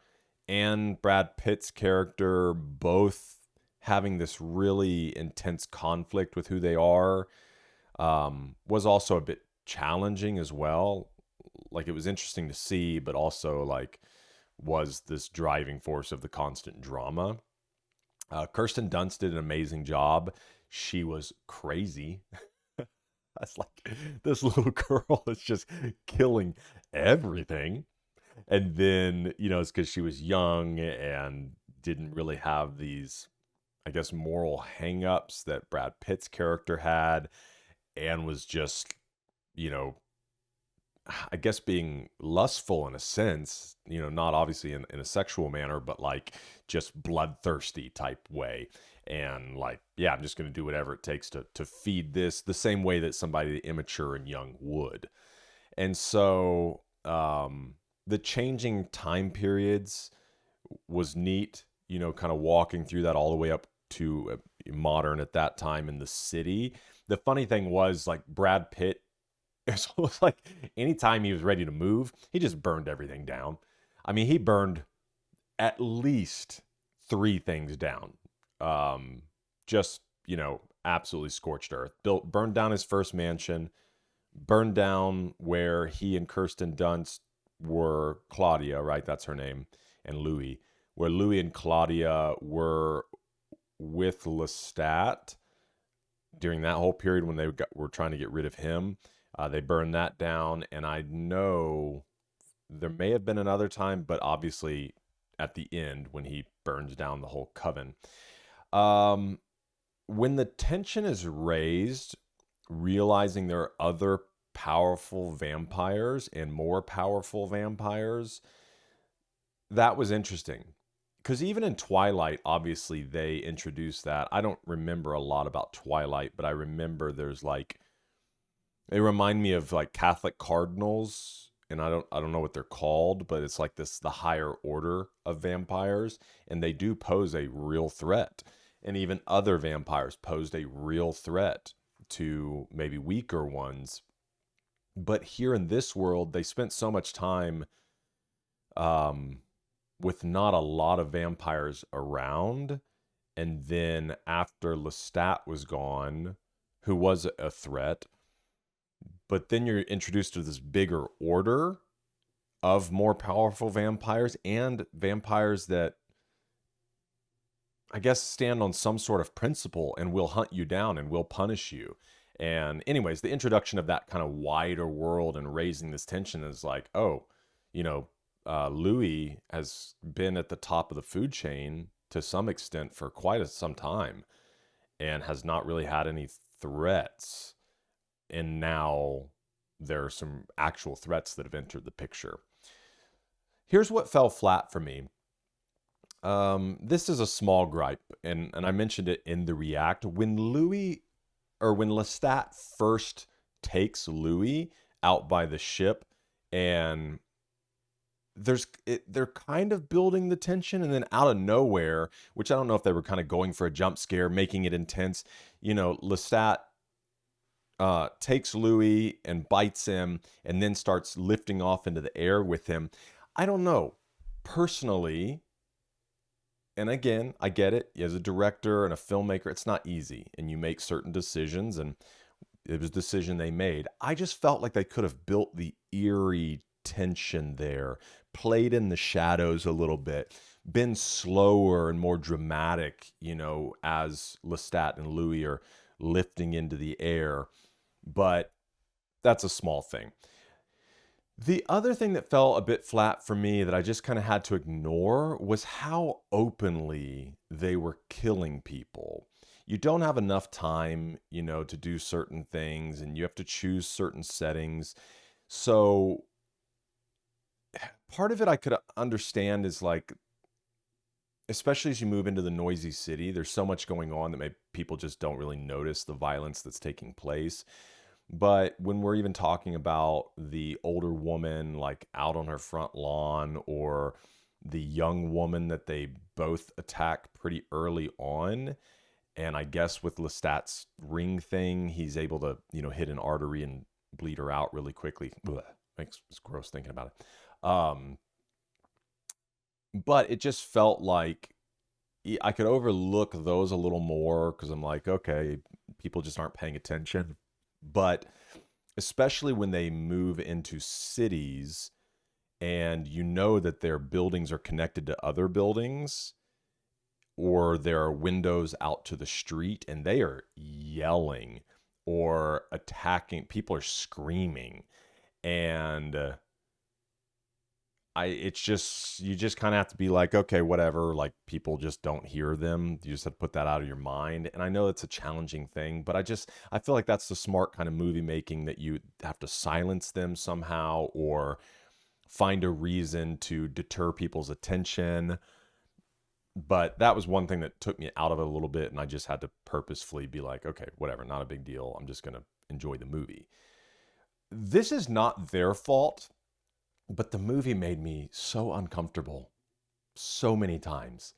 and Brad Pitt's character both having this really intense conflict with who they are was also a bit challenging as well. Like, it was interesting to see, but also like was this driving force of the constant drama. Kirsten Dunst did an amazing job. She was crazy. That's like, this little girl is just killing everything. And then, you know, it's because she was young and didn't really have these, I guess, moral hangups that Brad Pitt's character had, and was just, you know, I guess being lustful in a sense, you know, not obviously in a sexual manner, but like just bloodthirsty type way. And like, yeah, I'm just going to do whatever it takes to feed this the same way that somebody immature and young would. And so the changing time periods was neat, you know, kind of walking through that all the way up to modern at that time in the city. The funny thing was, like, Brad Pitt, it's almost like anytime he was ready to move, he just burned everything down. I mean, he burned at least 3 things down. Just, you know, absolutely scorched earth. Burned down his first mansion, burned down where he and Kirsten Dunst were, Claudia, right? That's her name, and Louis, where Louis and Claudia were with Lestat during that whole period when they were trying to get rid of him. They burned that down, and I know there may have been another time, but obviously at the end when he burns down the whole coven. When the tension is raised, realizing there are other powerful vampires and more powerful vampires, that was interesting. Because even in Twilight, obviously they introduced that. I don't remember a lot about Twilight, but I remember there's like, they remind me of like Catholic cardinals, and I don't know what they're called, but it's like this, the higher order of vampires, and they do pose a real threat. And even other vampires posed a real threat to maybe weaker ones. But here in this world, they spent so much time with not a lot of vampires around. And then after Lestat was gone, who was a threat, but then you're introduced to this bigger order of more powerful vampires, and vampires that I guess stand on some sort of principle and will hunt you down and will punish you. And anyways, the introduction of that kind of wider world and raising this tension is like, oh, Louis has been at the top of the food chain to some extent for some time and has not really had any threats. And now there are some actual threats that have entered the picture. Here's what fell flat for me. This is a small gripe, and I mentioned it in the react. When Lestat first takes Louis out by the ship, and they're kind of building the tension, and then out of nowhere, which I don't know if they were kind of going for a jump scare, making it intense, Lestat takes Louis and bites him and then starts lifting off into the air with him. I don't know. Personally, and again, I get it. As a director and a filmmaker, it's not easy. And you make certain decisions, and it was a decision they made. I just felt like they could have built the eerie tension there, played in the shadows a little bit, been slower and more dramatic, as Lestat and Louis are lifting into the air. But that's a small thing. The other thing that fell a bit flat for me that I just kind of had to ignore was how openly they were killing people. You don't have enough time, to do certain things, and you have to choose certain settings. So part of it I could understand is like, especially as you move into the noisy city, there's so much going on that maybe people just don't really notice the violence that's taking place. But when we're even talking about the older woman, like out on her front lawn, or the young woman that they both attack pretty early on, and I guess with Lestat's ring thing, he's able to, hit an artery and bleed her out really quickly. It's gross thinking about it. But it just felt like I could overlook those a little more because I'm like, okay, people just aren't paying attention. But especially when they move into cities and that their buildings are connected to other buildings, or there are windows out to the street and they are yelling or attacking, people are screaming, and you just kind of have to be like, okay, whatever, like people just don't hear them. You just have to put that out of your mind. And I know it's a challenging thing, but I feel like that's the smart kind of movie making, that you have to silence them somehow or find a reason to deter people's attention. But that was one thing that took me out of it a little bit. And I just had to purposefully be like, okay, whatever, not a big deal. I'm just going to enjoy the movie. This is not their fault. But the movie made me so uncomfortable so many times.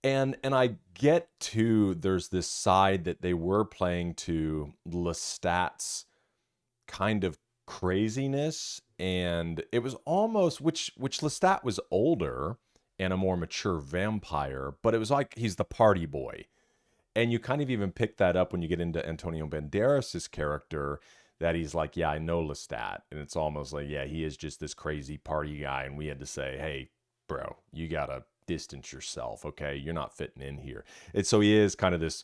And I get to, there's this side that they were playing to Lestat's kind of craziness. And it was almost, which Lestat was older and a more mature vampire, but it was like he's the party boy. And you kind of even pick that up when you get into Antonio Banderas' character, that he's like, yeah, I know Lestat. And it's almost like, yeah, he is just this crazy party guy. And we had to say, hey, bro, you got to distance yourself, okay? You're not fitting in here. And so he is kind of this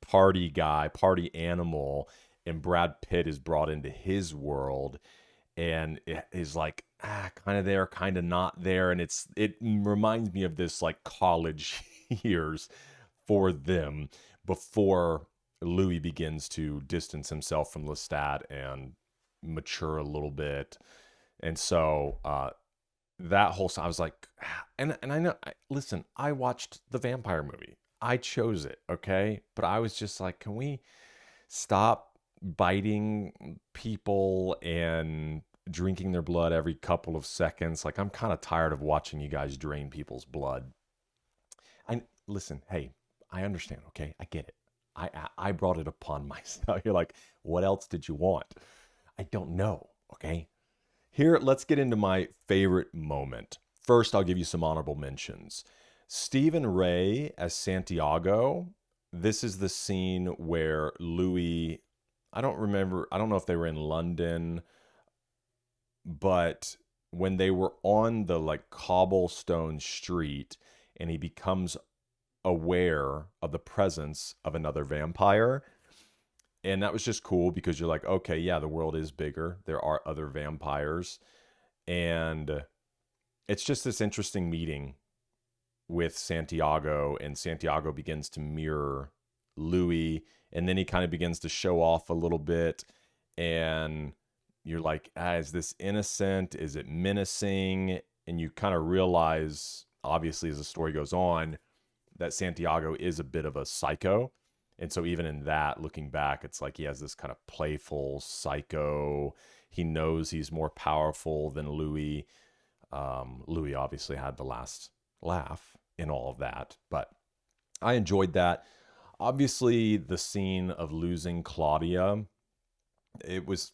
party guy, party animal. And Brad Pitt is brought into his world and is like, kind of there, kind of not there. And it reminds me of this like college years for them before Louis begins to distance himself from Lestat and mature a little bit. And so that whole, I was like, and I know, listen, I watched the vampire movie. I chose it, okay? But I was just like, can we stop biting people and drinking their blood every couple of seconds? Like, I'm kind of tired of watching you guys drain people's blood. Listen, hey, I understand, okay? I get it. I brought it upon myself. You're like, what else did you want? I don't know, okay? Here, let's get into my favorite moment. First, I'll give you some honorable mentions. Stephen Ray as Santiago. This is the scene where Louis, I don't know if they were in London, but when they were on the like cobblestone street and he becomes aware of the presence of another vampire, And that was just cool because you're like, okay, yeah, the world is bigger. There are other vampires. And it's just this interesting meeting with Santiago, and Santiago begins to mirror Louis, and then he kind of begins to show off a little bit, and you're like, is this innocent? Is it menacing? And you kind of realize, obviously, as the story goes on, that Santiago is a bit of a psycho. And so even in that, looking back, it's like he has this kind of playful psycho. He knows he's more powerful than Louis. Louis obviously had the last laugh in all of that, but I enjoyed that. Obviously, the scene of losing Claudia, it was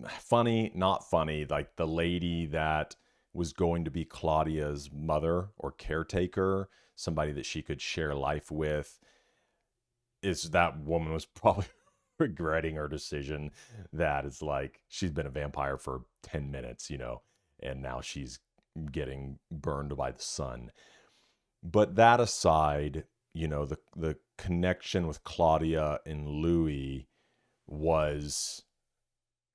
funny, not funny. Like the lady that was going to be Claudia's mother or caretaker, somebody that she could share life with, that woman was probably regretting her decision. That it's like she's been a vampire for 10 minutes, and now she's getting burned by the sun. But that aside, the connection with Claudia and Louis was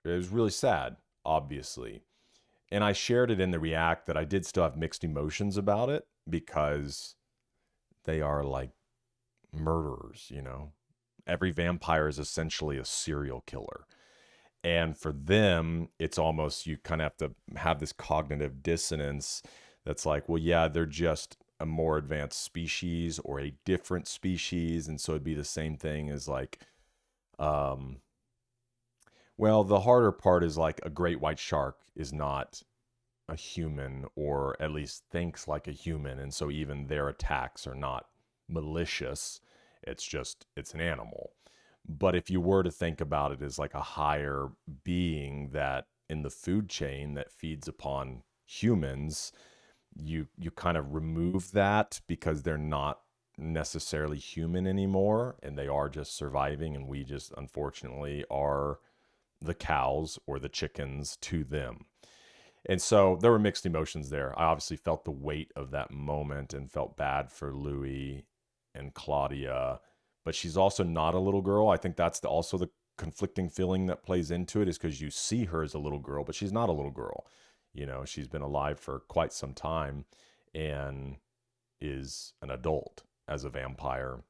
really sad, obviously. And I shared it in the React that I did still have mixed emotions about it because they are like murderers, Every vampire is essentially a serial killer. And for them, it's almost, you kind of have to have this cognitive dissonance that's like, well, yeah, they're just a more advanced species or a different species. And so it'd be the same thing as like, well, the harder part is like a great white shark is not a human, or at least thinks like a human. And so even their attacks are not malicious. It's an animal. But if you were to think about it as like a higher being that in the food chain that feeds upon humans, you kind of remove that because they're not necessarily human anymore, and they are just surviving, and we just unfortunately are the cows or the chickens to them. And so there were mixed emotions there. I obviously felt the weight of that moment and felt bad for Louis and Claudia, but she's also not a little girl. I think that's also the conflicting feeling that plays into it, is because you see her as a little girl, but she's not a little girl. She's been alive for quite some time and is an adult as a vampire.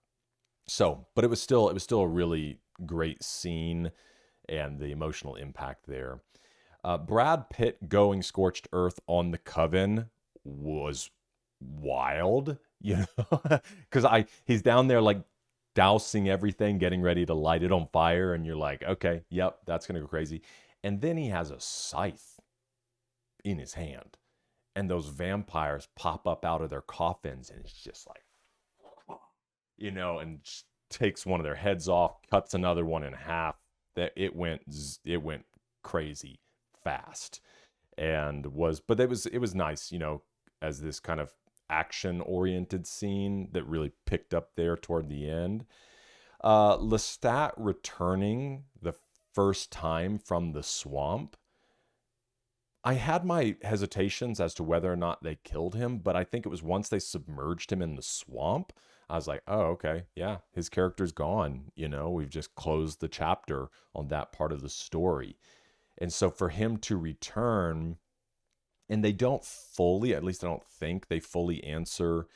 So, but it was still a really great scene, and the emotional impact there. Brad Pitt going scorched earth on the Coven was wild, because he's down there like dousing everything, getting ready to light it on fire, and you're like, okay, yep, that's gonna go crazy. And then he has a scythe in his hand, and those vampires pop up out of their coffins, and it's just like, and just takes one of their heads off, cuts another one in half. That it went crazy fast, but it was nice, as this kind of action oriented scene that really picked up there toward the end. Lestat returning the first time from the swamp, I had my hesitations as to whether or not they killed him, but I think it was once they submerged him in the swamp, I was like, oh, okay, yeah, his character's gone. We've just closed the chapter on that part of the story. And so for him to return, and they don't fully, at least I don't think they fully answer,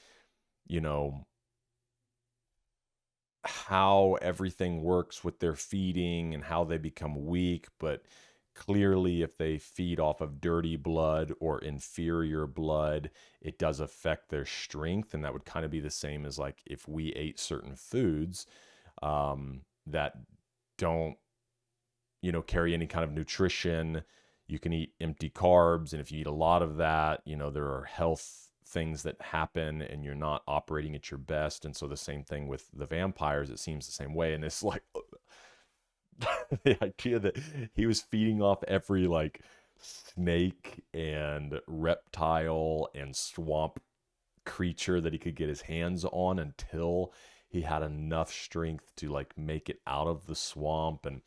how everything works with their feeding and how they become weak. But clearly, if they feed off of dirty blood or inferior blood, it does affect their strength. And that would kind of be the same as like if we ate certain foods that don't, carry any kind of nutrition. You can eat empty carbs. And if you eat a lot of that, there are health things that happen and you're not operating at your best. And so the same thing with the vampires, it seems the same way. And it's like the idea that he was feeding off every like snake and reptile and swamp creature that he could get his hands on until he had enough strength to like make it out of the swamp. And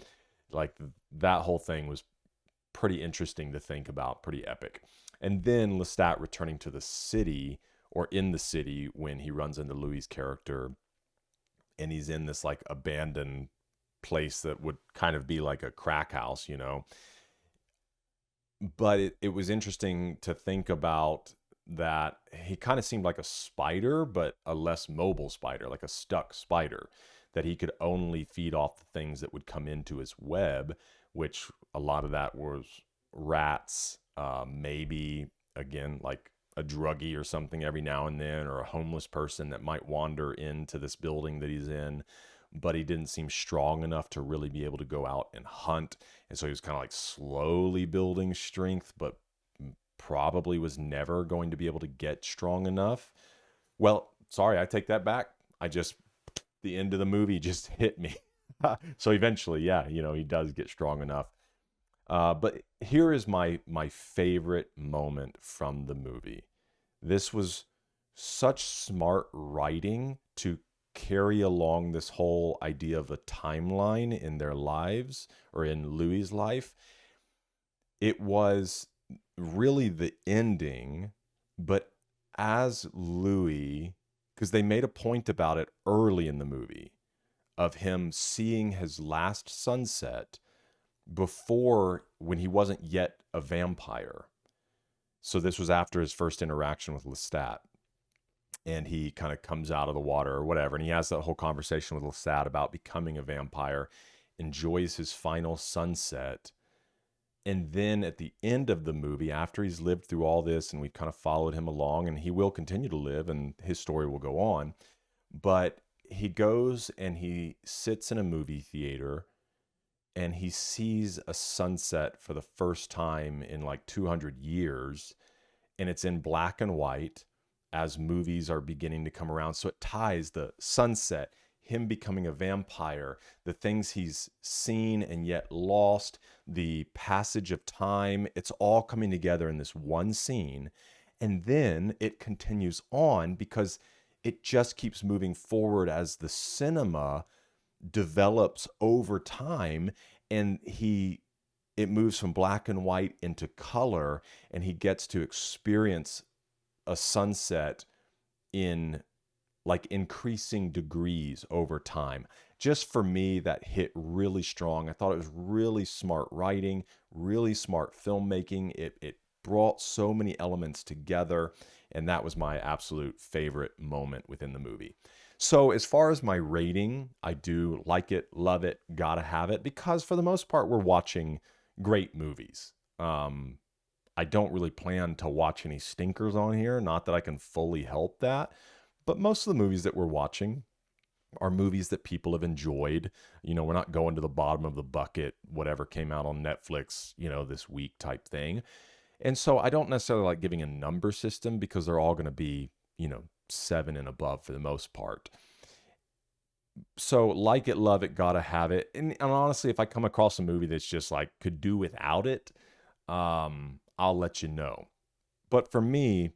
like that whole thing was pretty interesting to think about, pretty epic. And then Lestat returning to the city, or in the city, when he runs into Louis' character and he's in this like abandoned place that would kind of be like a crack house, you know. But it was interesting to think about that he kind of seemed like a spider, but a less mobile spider, like a stuck spider, that he could only feed off the things that would come into his web, which a lot of that was rats, maybe, again, like a druggie or something every now and then, or a homeless person that might wander into this building that he's in. But he didn't seem strong enough to really be able to go out and hunt. And so he was kind of like slowly building strength, but probably was never going to be able to get strong enough. Well, sorry, I take that back. The end of the movie just hit me. So eventually, yeah, you know, he does get strong enough. But here is my favorite moment from the movie. This was such smart writing to carry along this whole idea of a timeline in their lives, or in Louis's life. It was really the ending, but as Louis, because they made a point about it early in the movie, of him seeing his last sunset before, when he wasn't yet a vampire. So this was after his first interaction with Lestat. And he kind of comes out of the water or whatever. And he has that whole conversation with Lestat about becoming a vampire, enjoys his final sunset. And then at the end of the movie, after he's lived through all this and we've kind of followed him along, and he will continue to live and his story will go on. But he goes and he sits in a movie theater and he sees a sunset for the first time in like 200 years. And it's in black and white, as movies are beginning to come around. So it ties the sunset, him becoming a vampire, the things he's seen and yet lost, the passage of time. It's all coming together in this one scene. And then it continues on because it just keeps moving forward as the cinema develops over time. And it moves from black and white into color, and he gets to experience a sunset in like increasing degrees over time. Just for me, that hit really strong. I thought it was really smart writing, really smart filmmaking. It brought so many elements together, and that was my absolute favorite moment within the movie. So as far as my rating, I do like it, love it, gotta have it, because for the most part, we're watching great movies. I don't really plan to watch any stinkers on here. Not that I can fully help that, but most of the movies that we're watching are movies that people have enjoyed. You know, we're not going to the bottom of the bucket, whatever came out on Netflix, you know, this week type thing. And so I don't necessarily like giving a number system, because they're all going to be, you know, 7 and above for the most part. So like it, love it, gotta have it. And honestly, if I come across a movie that's just like could do without it, I'll let you know. But for me,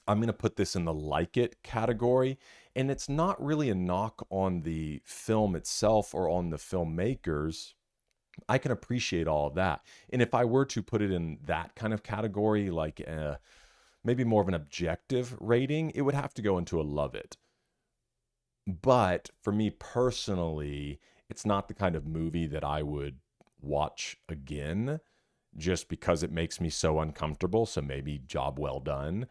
I'm going to put this in the like it category. And it's not really a knock on the film itself or on the filmmakers. I can appreciate all of that. And if I were to put it in that kind of category, like maybe more of an objective rating, it would have to go into a love it. But for me personally, it's not the kind of movie that I would watch again, just because it makes me so uncomfortable. So maybe job well done.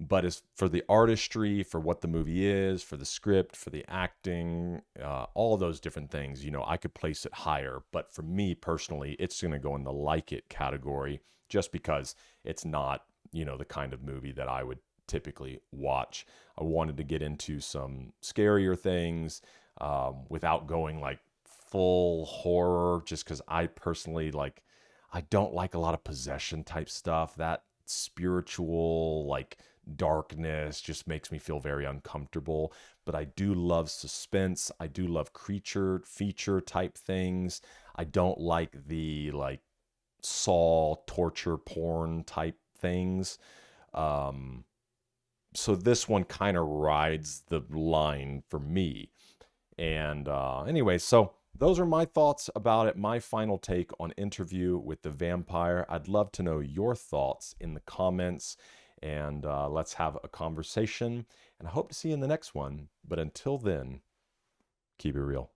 But as for the artistry, for what the movie is, for the script, for the acting, all of those different things, you know, I could place it higher. But for me personally, it's going to go in the like it category, just because it's not, you know, the kind of movie that I would typically watch. I wanted to get into some scarier things without going like full horror, just because I personally I don't like a lot of possession type stuff. That spiritual, like, darkness just makes me feel very uncomfortable. But I do love suspense. I do love creature feature type things. I don't like the like Saw torture porn type things. So this one kind of rides the line for me. And anyway, so those are my thoughts about it, my final take on Interview with the Vampire. I'd love to know your thoughts in the comments, and let's have a conversation. And I hope to see you in the next one. But until then, keep it real.